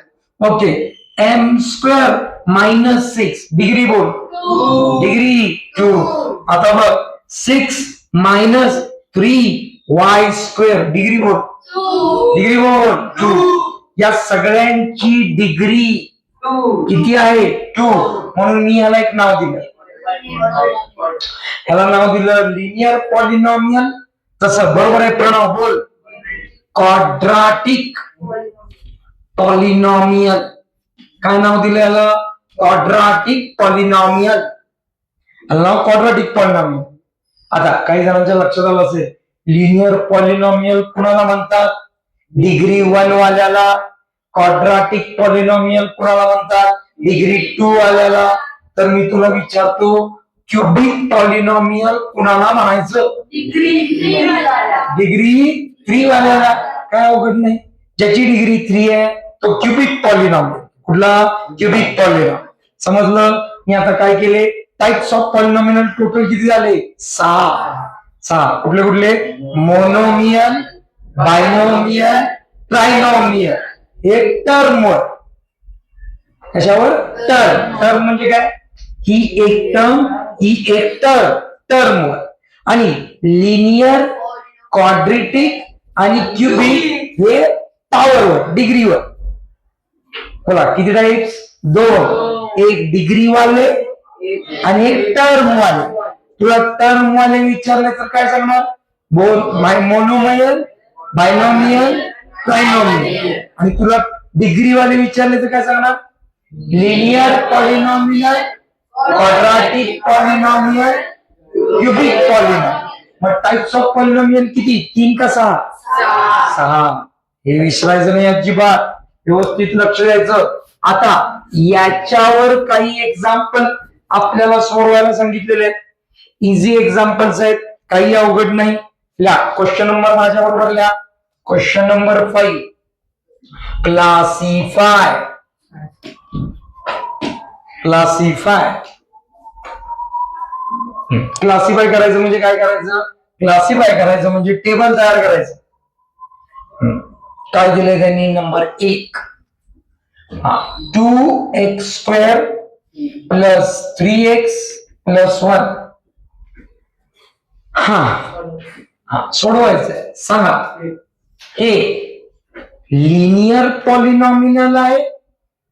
Speaker 1: Okay. M square minus 6 degree बोल,
Speaker 2: Two.
Speaker 1: डिग्री 2. आता बघ, 6 मायनस 3y स्क्वेअर डिग्री बोल,
Speaker 2: Two.
Speaker 1: डिग्री बोल 2. या सगळ्यांची डिग्री किती आहे? 2. म्हणून मी याला एक नाव दिलं, ह्याला नाव दिलं लिनियर पॉलिनॉमियल. तसं बरोबर आहे प्रणव, बोल. Quadratic polynomial. काय नाव दिलं याला? Quadratic polynomial. नाव क्वाड्राटिक पॉलिनॉमियल. आता काही जणांच्या लक्षात आलं असेल, लिनियर पॉलिनॉमियल कुणाला म्हणतात? डिग्री 1 वाल्याला. क्वाड्राटिक पॉलिनॉमियल कुणाला म्हणतात? डिग्री 2 वाल्याला. तर मी तुला विचारतो, क्युबिक पॉलिनॉमियल कुणाला म्हणायचं? डिग्री 3 वाल्याला. काय अवघड नाही, ज्याची डिग्री 3 आहे तो क्युबिक पॉलिनॉमियल. कुठला? Cubic polynomial. समजलं? मी आता काय केले, टाइप्स ऑफ पॉलिनॉमियल टोटल किती झाले? 6. कुठले कुठले? Monomial, binomial, trinomial. हे टर्मवर. कशावर? टर्म म्हणजे काय? ही एक टर्म, ही एक टर्मवर. आणि लिनियर, क्वाड्रेटिक आणि क्युबिक हे पॉवरवर, डिग्रीवर. बोला, किती टाइप्स? 2. एक डिग्री वाले आणि एक टर्म वाले. तुला टर्म वाले विचारले तर काय सांगणार? बोल, मोनोमियल, बायनोमियल, ट्रायनोमियल. आणि तुला डिग्री वाले विचारले तर काय सांगणार? Linear polynomial, quadratic polynomial, cubic polynomial. मग टाइप्स ऑफ पॉलिनॉमियल किती? 3 का 6? 6. हे विसरायचं नाही अजिबात, व्यवस्थित लक्ष द्यायचं. आता याच्यावर काही एक्झाम्पल आपल्याला सोडवायला सांगितलेले आहेत. इझी एक्झाम्पल्स आहेत, काही अवघड नाही. लिहा क्वेश्चन नंबर माझ्या बरोबर लिहा. Question number 5. क्लासिफाय. क्लासिफाय करायचं म्हणजे काय करायचं? क्लासिफाय करायचं म्हणजे टेबल तयार करायचं. काय दिलंय त्यांनी? Number 1, 2x square plus 3x plus 1. सोडवायचंय. सांगा, हे लिनियर पॉलिनॉमियल आहे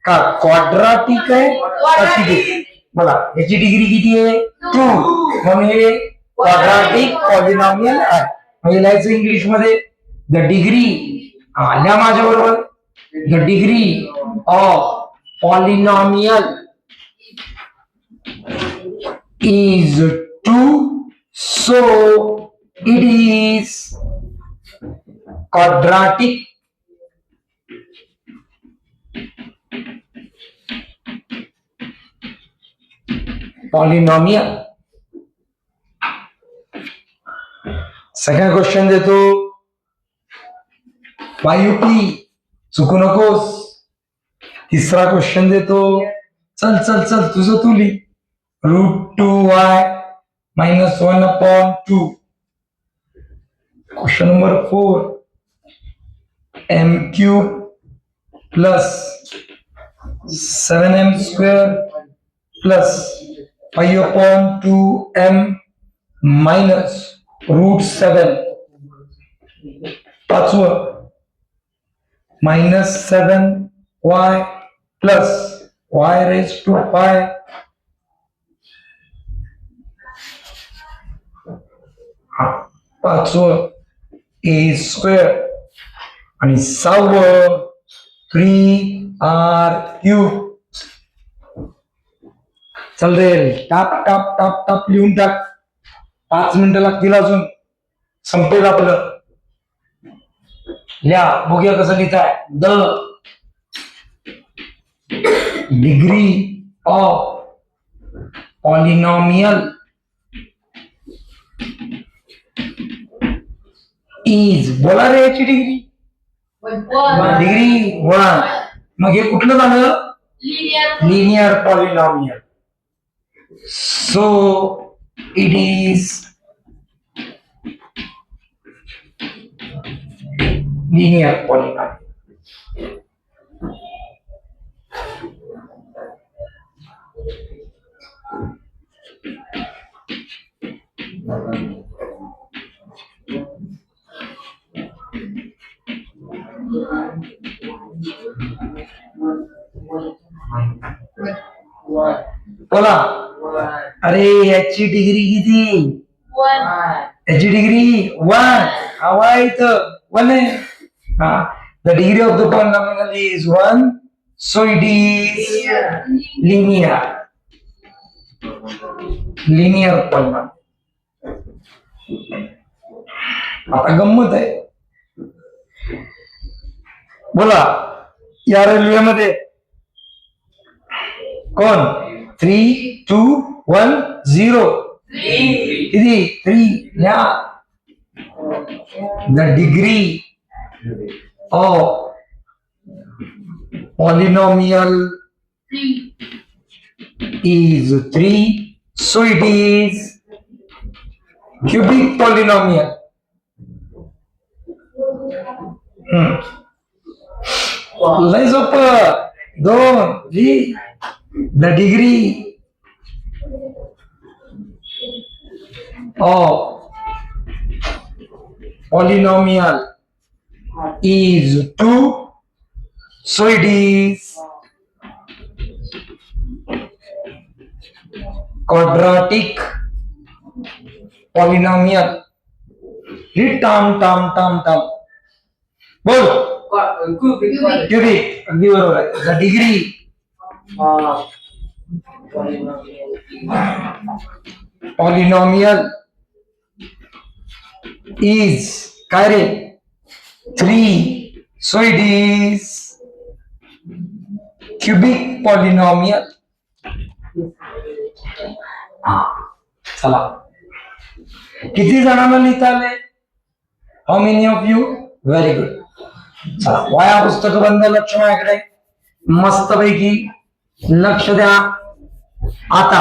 Speaker 1: का क्वाड्राटिक आहे का क्युबिक? बघा, याची डिग्री किती आहे? 2. म्हणून हे क्वाड्राटिक पॉलिनॉमियल आहे. म्हणजे लिहायचं इंग्लिश मध्ये, द डिग्री, आल्या माझ्या बरोबर, the degree of polynomial is 2, so it is quadratic. Polynomial. Second question देतो. वायुपी, चुकू नकोस. तिसरा क्वेश्चन देतो. चल चल चल तुझं तू लिही. √2y - 1/2. Question number 4. m³ plus 7m² plus 5/2m minus √7. पाचवं -7y plus y raised to 5. पाचवं a² आणि सहावं 3r³. चल रे टाप टाप टाप टाप लिहून टाक. 5 मिनिटं लागतील अजून, संपेल आपलं. लिहा, बघूया कसं लिहिताय. The degree of polynomial is, बोला रे याची डिग्री.
Speaker 2: One.
Speaker 1: डिग्री 1. मग हे कुठलं झालं?
Speaker 2: Linear.
Speaker 1: Linear polynomial. So it is linear polynomial. बोला. अरे याची डिग्री किती?
Speaker 2: One.
Speaker 1: याची डिग्री 1. हवा इथं 1 आहे. हा, the degree of the polynomial is 1. So it is linear. Linear polynomial. आता गंमत आहे. बोला, या रेल्वेमध्ये कोण? 3, 2, 1, 0. किती? 3. या the degree of polynomial
Speaker 2: Three.
Speaker 1: is 3. So it is cubic polynomial. लय सोपं. 2. The degree of polynomial is 2. So it is quadratic polynomial. ही टाम टाम टाम टाम बोल. क्यूबिक. अगदी बरोबर आहे. द डिग्री पॉलिनॉमियल इज काय रे? 3. So it is cubic polynomial. चला, किती जणांना लिहिता आले? How many of you? Very good. चला, वया पुस्तक बंद. लक्ष माझ्याकडे मस्तपैकी लक्ष द्या. आता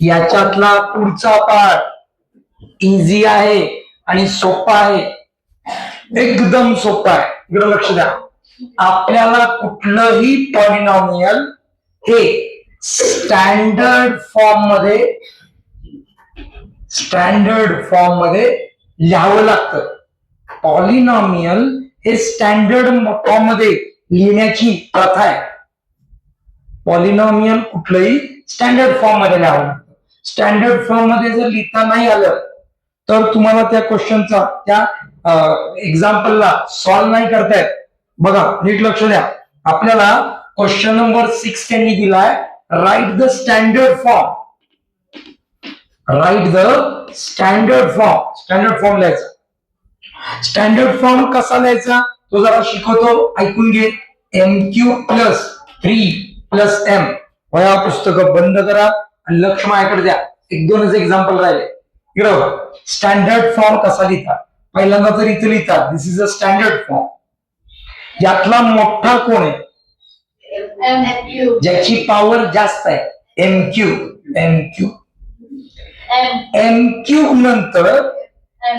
Speaker 1: याच्यातला पुढचा पार्ट इझी आहे आणि सोपा आहे. एकदम सोपा आहे. इकडे लक्ष द्या. आपल्याला कुठलंही पॉलिनॉमियल हे स्टँडर्ड फॉर्म मध्ये लिहावं लागतं. पॉलिनॉमियल हे स्टँडर्ड फॉर्म मध्ये लिहिण्याची प्रथा आहे. पॉलिनॉमियल कुठलंही स्टँडर्ड फॉर्म मध्ये लिहावं लागतं. स्टँडर्ड फॉर्म मध्ये जर लिहिता नाही आलं तर तुम्हाला त्या क्वेश्चनचा, त्या एक्झाम्पलला सॉल्व्ह नाही करतायत. बघा, नीट लक्ष द्या. आपल्याला क्वेश्चन नंबर 6 त्यांनी दिलाय. Write the standard form. Write the standard form. Standard form लिहायचा. स्टँडर्ड फॉर्म कसा लिहायचा तो जरा शिकवतो, ऐकून घे. m³ + 3 + m. वया पुस्तक बंद करा आणि लक्ष माझ्याकडे द्या. 1-2च एक्झाम्पल राहिले. इकडे बघा, स्टँडर्ड फॉर्म कसा लिहितात. पहिल्यांदा तर इथे लिहितात this is a standard form. यातला मोठा कोण आहे?
Speaker 2: MQ.
Speaker 1: ज्याची पॉवर जास्त आहे m cube. M cube. M cube नंतर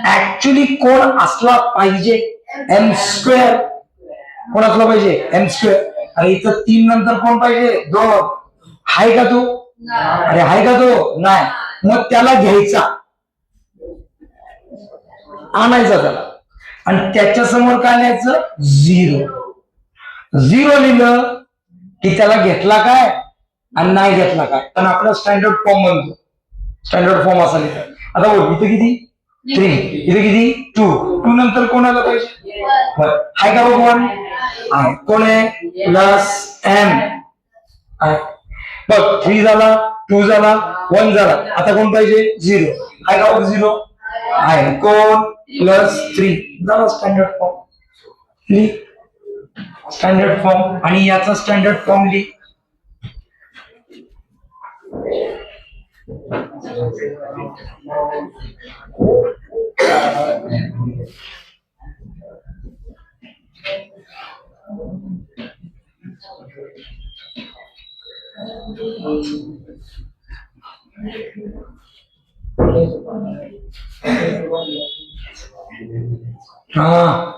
Speaker 1: ऍक्च्युली कोण असला पाहिजे एम स्क्वेअर. कोण असला पाहिजे एम स्क्वेअर. अरे इथं 3 नंतर कोण पाहिजे 2. हाय का तो? अरे हाय का तो? नाही. मग त्याला घ्यायचा, आणायचा त्याला, आणि त्याच्या समोर काय लिहायचं 0. 0 लिहिलं की त्याला घेतला काय आणि नाही घेतला काय. पण आपला स्टँडर्ड फॉर्म म्हणतो. स्टँडर्ड फॉर्म असा लिहितात. आता बोल इथे किती 3, इथे किती 2. 2 नंतर कोणाला पाहिजे हाय का बघ 1. आहे. कोण आहे प्लस एम आहे. बघ 3 झाला, 2 झाला, 1 झाला. आता कोण पाहिजे 0. हाय का बघ 0 आहे. कोण प्लस 3 झाला. स्टँडर्ड फॉर्म लिह. स्टँडर्ड फॉर्म आणि याचा स्टँडर्ड फॉर्म लिह. हा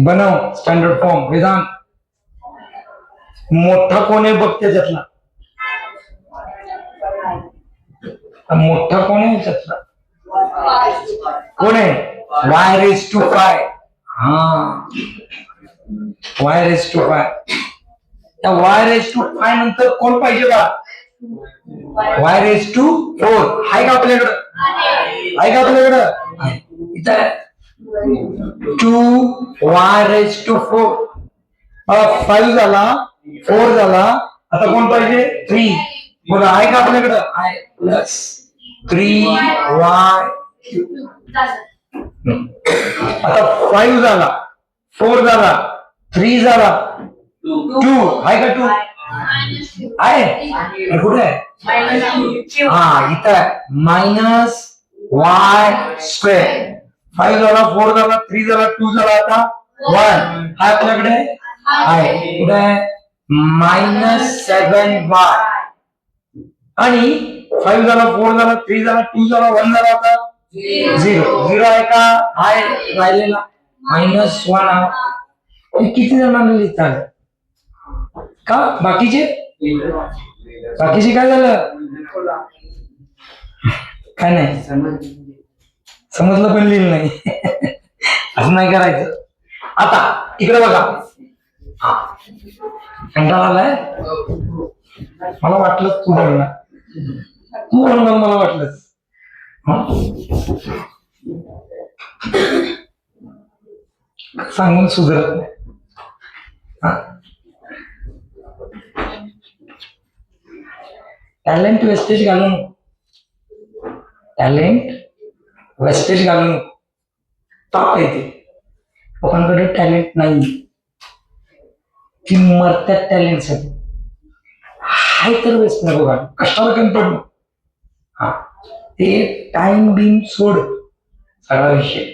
Speaker 1: बनव स्टँडर्ड फॉर्म. वेदांत मोठा कोण आहे बघ त्याच्यातला. मोठा कोण आहे त्याच्यातला कोण आहे y raised to 5. हा y raised to 5. त्या y raised to 5 नंतर कोण पाहिजे बा y raised to 4. आहे का आपल्याकडं? आहे का आपल्याकडं? इथं 2y raised to 4. 5 झाला, 4 झाला. आता कोण पाहिजे 3. बघा आहे का आपल्याकडं? आहे प्लस 3y. आता 5 झाला, 4 झाला, 3 झाला, 2 आहे का 2 आहे. कुठे आहे? हा इथं आहे मायनस वाय स्क्वेअर. 5 झाला, 4 झाला, 3 झाला, 2 झाला, आता 1 हा आपल्याकडे आहे. कुठे आहे? -7y. आणि 5 झाला, 4 झाला, 3 झाला, 2 झाला, 1 झाला, आता 0. 0 आहे का? आहे राहिलेला -1. किती जणांना लिहिता आलं का? बाकीचे काय झालं? काय नाही समजलं पण लिहिलं नाही. असं नाही करायचं. आता इकडे बघा. कंटाळा आलाय मला वाटलं तू बोलणार. मला वाटलंच. सांगून सुधरत नाही. टॅलेंट वेस्टेज घालू नको. टॅलेंट वेस्टेज घालू नको. ताप येते. लोकांकडे टॅलेंट नाही ती मरत्यात टॅलेंट साठी. हाय तर वेस्ट नको घालू. कशाला कमी पडलो. हा ते टाइम बिन सोड. सगळा विषय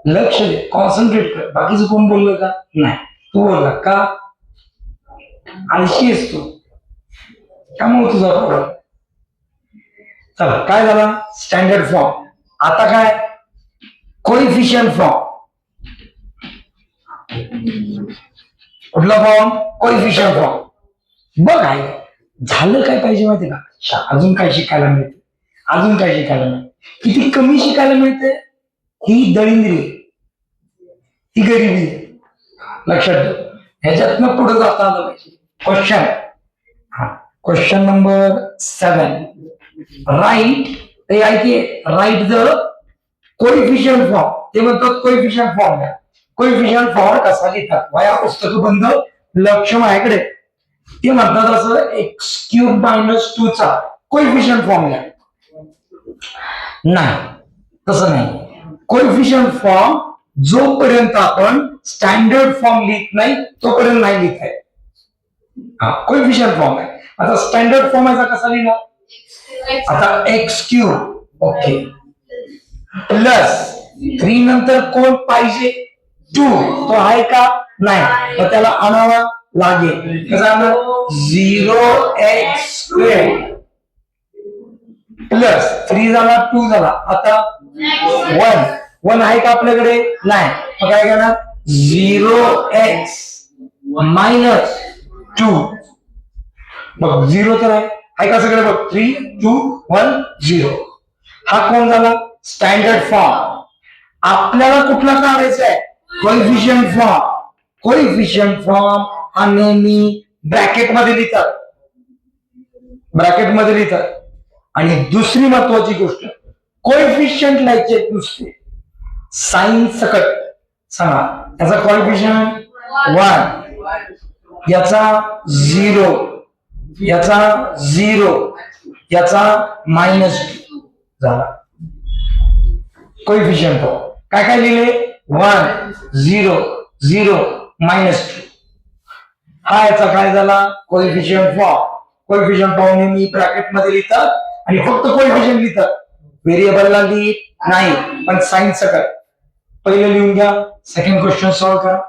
Speaker 1: लक्ष दे, कॉन्सन्ट्रेट कर. बाकीचं कोण बोललं का? नाही. तू बोलला का? आळशी आहेस तू. त्यामुळे तुझा प्रॉब्लेम. चला काय झाला? Standard form. आता काय? Coefficient form. कुठला फॉर्म? Coefficient form. बघ आहे झालं काय पाहिजे माहिती का? अजून काय शिकायला मिळते? अजून काय शिकायला मिळते? किती कमी शिकायला मिळते? ही दळिंद्री, ही गरिबी. लक्षात ठेव. ह्याच्यातनं पुढे जाता आलं पाहिजे. Question. Question number 7. Right the coefficient form. ते म्हणतात कोइफिशियंट फॉर्म घ्या. कोइफिशियंट फॉर्म कसा लिहितात? वया पुस्तक बंद. लक्ष माझ्याकडे. ते म्हणतात असं x³ - 2 चा कोइफिशियंट फॉर्म घ्या. नाही, तसं नाही. कोएफिशियंट फॉर्म जोपर्यंत आपण स्टँडर्ड फॉर्म लिहित नाही तोपर्यंत नाही लिहित आहे. हा कोएफिशियंट फॉर्म आहे. आता स्टँडर्ड फॉर्म याचा कसा लिहिणार? आता एक्स क्यूब ओके प्लस 3 नंतर कोण पाहिजे? 2. तो आहे का? नाही. तर त्याला आणावा लागेल. कसं आणणार? 0x² प्लस 3 झाला 2 झाला. आता 1 आहे का आपल्याकडे? नाही. मग काय करणार? 0x minus 2. मग 0 तर आहे का सगळे? बघ 3 2 1 0. हा कोण झाला? Standard form. आपल्याला कुठला काढायचा आहे? Coefficient form. कोएफिशियंट फॉर्म हा नेहमी ब्रॅकेट मध्ये लिहितात. आणि दुसरी महत्वाची गोष्ट, कोएफिशियंट लिहायचे दुसरे साइन सकट. सांगा याचा कोएफिशियंट 1, याचा 0, याचा 0, याचा -2 झाला. कोएफिशियंट फॉर्म काय काय लिहिले? 1 0 0 -2. हा याचा काय झाला? Coefficient form. कोएफिशियंट फॉर्म नेहमी ब्रॅकेट मध्ये लिहितात आणि फक्त कोएफिशियंट लिहितात. व्हेरिएबलला लिहित नाही, पण साइन सकट. पहिले लिहून घ्या. सेकंड क्वेश्चन सॉल्व करा.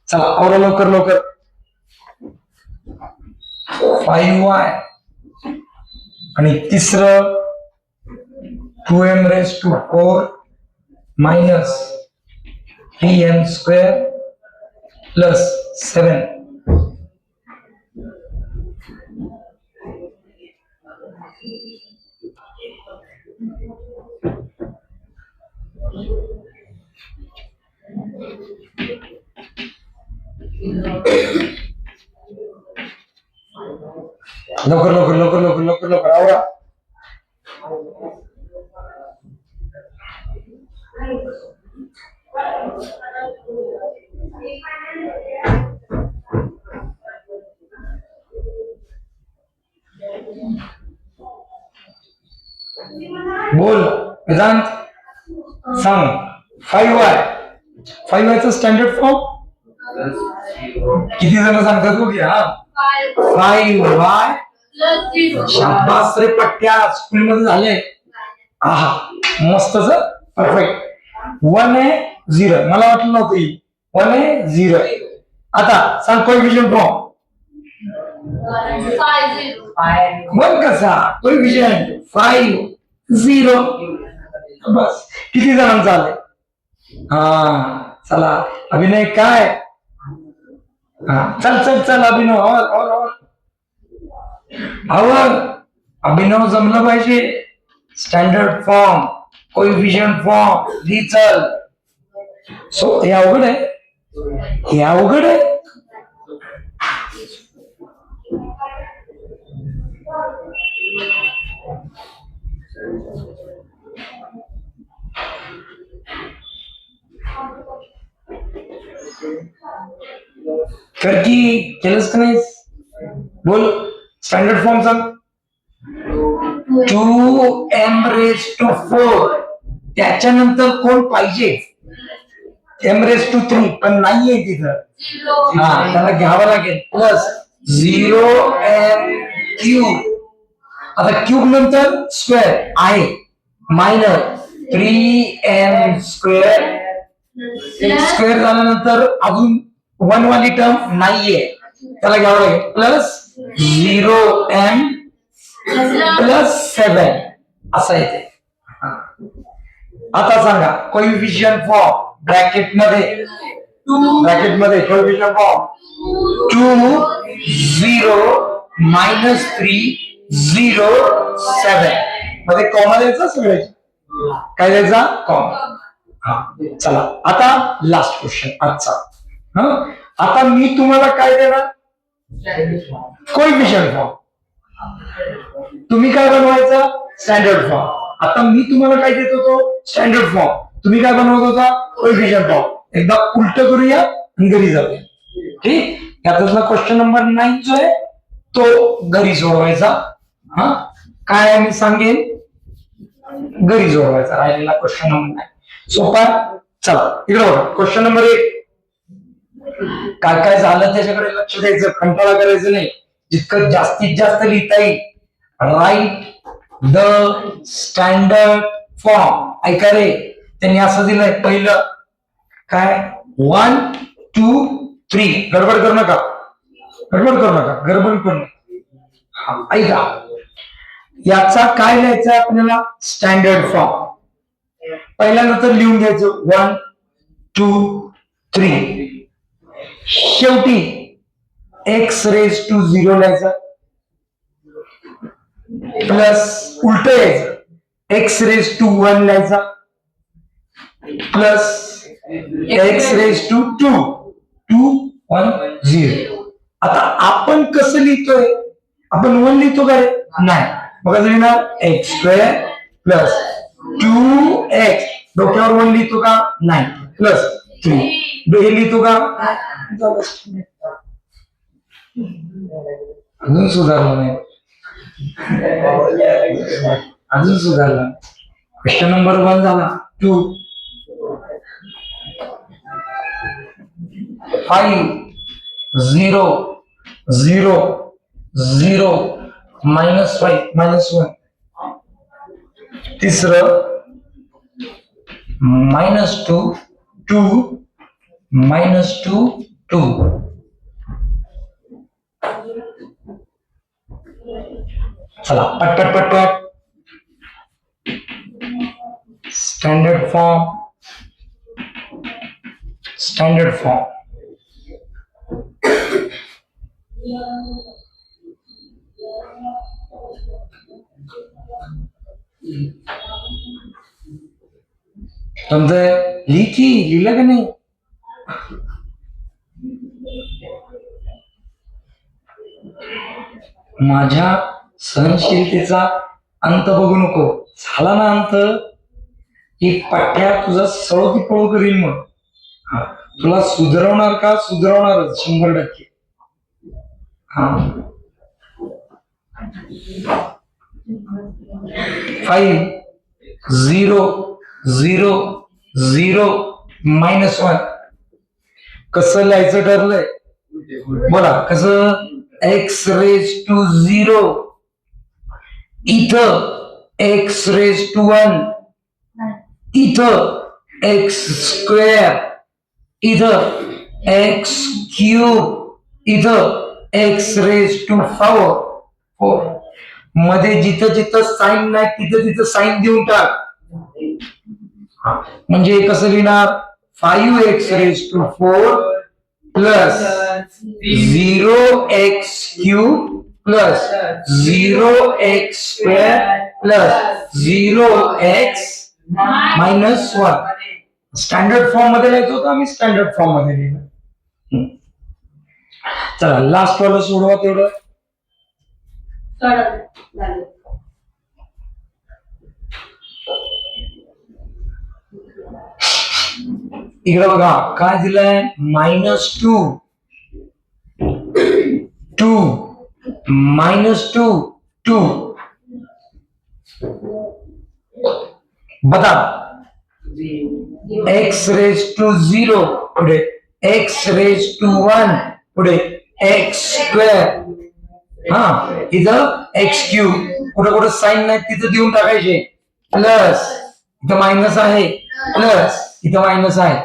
Speaker 1: चला और लवकर 5y आणि तिसरं 2m⁴ मायनस 3m² प्लस 7. लवकर आवरा. बोल वेदांत सांग. 5y चं स्टँडर्ड फॉर्म किती जण सांगतात बघ या? 5y शाबास रे पट्ट्या, स्कूल मध्ये झाले. आहा मस्तच परफेक्ट. 1 आहे 0. मला वाटलं नव्हतं 1 आहे 0. आता सांग कोएफिशियंट फॉर्म. 1 कसा? कोएफिशियंट 5 0. बस किती जणांचा आले? हा चला अभिनय काय? हा चल अभिनव और अभिनव जमलं पाहिजे. स्टँडर्ड फॉर्म कोएफिशियंट फॉर्म ली चल. सो हे अवघड आहे. कर की केलंस का नाहीस? बोल स्टँडर्ड फॉर्म सांग. 2m⁴ त्याच्यानंतर कोण पाहिजे? m⁵ पण नाहीये तिथं. हा त्याला घ्यावं लागेल. Plus 0m³. आता क्यूब नंतर स्क्वेअर आहे मायनस 3m². स्क्वेअर झाल्यानंतर अजून 1 वाली टर्म नाहीये, त्याला घ्यावं लागेल. प्लस 0m प्लस 7 असं येते. आता सांगा कोएफिशियंट फॉर्म ब्रॅकेट मध्ये कोएफिशियंट फॉर्म 2 0 -3 0 7 मध्ये कॉमा द्यायचा सगळ्याची. काय द्यायचा? कॉमा. हा चला आता लास्ट क्वेश्चन आजचा. आता मी तुम्हाला काय देणार? Coefficient form. तुम्ही काय बनवायचा? Standard form. आता मी तुम्हाला काय देत होतो? Standard form. तुम्ही काय बनवत होता? Coefficient form. एकदा उलट करूया आणि घरी जाऊया. ठीक. यातला क्वेश्चन नंबर 9 जो आहे तो घरी सोडवायचा. हा काय आहे मी सांगेन, घरी जोडवायचा राहिलेला क्वेश्चन नंबर नाही. सोपा. चला इकडे बघा, क्वेश्चन नंबर 1. काय काय झालं त्याच्याकडे लक्ष द्यायचं, कंटाळा करायचं नाही. जितकं जास्तीत जास्त लिहिता येईल. Write the standard form. ऐका रे, त्यांनी असं दिलंय पहिलं काय, 1 2 3. गडबड करू नका, गडबड करू नका, गडबड करू नका. ऐका, याचा काय लिहायचं आपल्याला, स्टँडर्ड फॉर्म. पहिल्यांदा तर लिहून घ्यायचं 1 2 3. शेवटी x रेज टू 0 लिहायचा, प्लस उलट यायचं x रेज टू 1 लिहायचा, प्लस x रेज टू 2 2 1 0. आता आपण कसं लिहितोय, आपण 1 लिहितो का रे, नाही. मग कसं लिहिणार, x² प्लस 2x. डोक्यावर 1 लिहितो का, नाही. प्लस 3 हे लिहितो का, अजून सुधारलं नाही, अजून सुधारलं. क्वेश्चन नंबर 1 झाला. 2 5 0 0 0 -5 -1. तिसरं -2 2 -2 2. चला पटपट पटपट. Standard form, standard form. तुमचं लिहिलं का नाही, माझ्या सहनशीलतेचा अंत बघू नको. झाला ना अंत, एक पाठ्या तुझा सळो की पळो करील. मग तुला सुधारवणार का, सुधारवणारच 100%. हा 5 0 0 0 -1. कसं लिहायचं ठरलंय, बोला कसं, x रेज टू 0, इथं x रेज टू 1, इथं x², इथं x³, इथं x रेज टू 4. मध्ये जिथं जिथं साइन नाही तिथं तिथं साइन देऊन टाक. म्हणजे कसं लिहिणार, 5x raise to 4 plus 0x³ plus 0x² plus 0x -1. Standard form मध्ये लिहायचं होतं, आम्ही स्टँडर्ड फॉर्म मध्ये लिहिलं. चला लास्ट वाला सोडवा तेवढं. इकडे बघा काय दिलंय, -2 2 -2 2. बता, x रेज टू 0 पुढे x रेज टू 1 पुढे x². हा इथं x³ कुठे कुठे साइन नाही तिथं देऊन टाकायचे. प्लस इथं मायनस आहे, प्लस इथं मायनस आहे.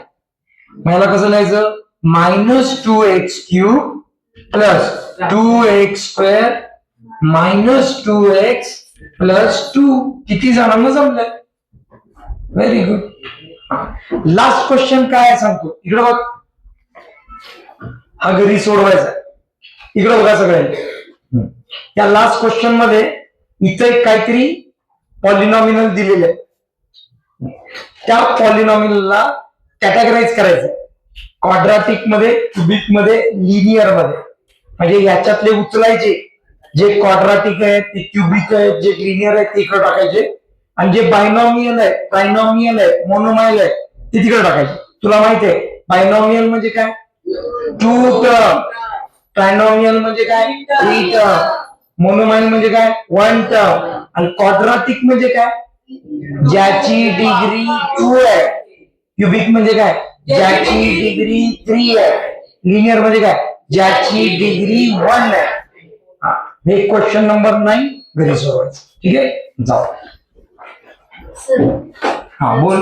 Speaker 1: मला कसं लिहायचं, -2x³ plus 2x² -2x plus 2. किती जणांना जमलंय, व्हेरी गुड. लास्ट क्वेश्चन काय आहे सांगतो, इकडे बघ. हा घरी सोडवायचा, इकडे बघा सगळ्यांनी. या लास्ट क्वेश्चन मध्ये इथं एक काहीतरी पॉलिनॉमिनल दिलेलं आहे. त्या पॉलिनॉमिनलला कॅटेगराईज करायचं, क्वाड्रॅटिक मध्ये, क्युबिक मध्ये, लिनियर मध्ये. म्हणजे याच्यातले उचलायचे, जे क्वाड्रॅटिक आहेत ते क्युबिक आहेत, जे लिनियर आहेत ते इकडे टाकायचे, आणि जे बायनॉमियल आहे, ट्रायनॉमियल आहे, मोनोमायल आहे ते तिकडे टाकायचे. तुला माहिती आहे बायनॉमियल म्हणजे काय, 2 टर्म. ट्रायनॉमियल म्हणजे काय, 3 टर्म. मोनोमाइन म्हणजे काय? One term. आणि क्वाड्राटिक म्हणजे काय? ज्याची डिग्री 2 आहे. क्युबिक म्हणजे काय? ज्याची डिग्री 3 आहे. लिनियर म्हणजे काय? ज्याची डिग्री 1 आहे. हे क्वेश्चन नंबर 9 घरी सोडवायचं. ठीक आहे, जाऊ. हा बोल.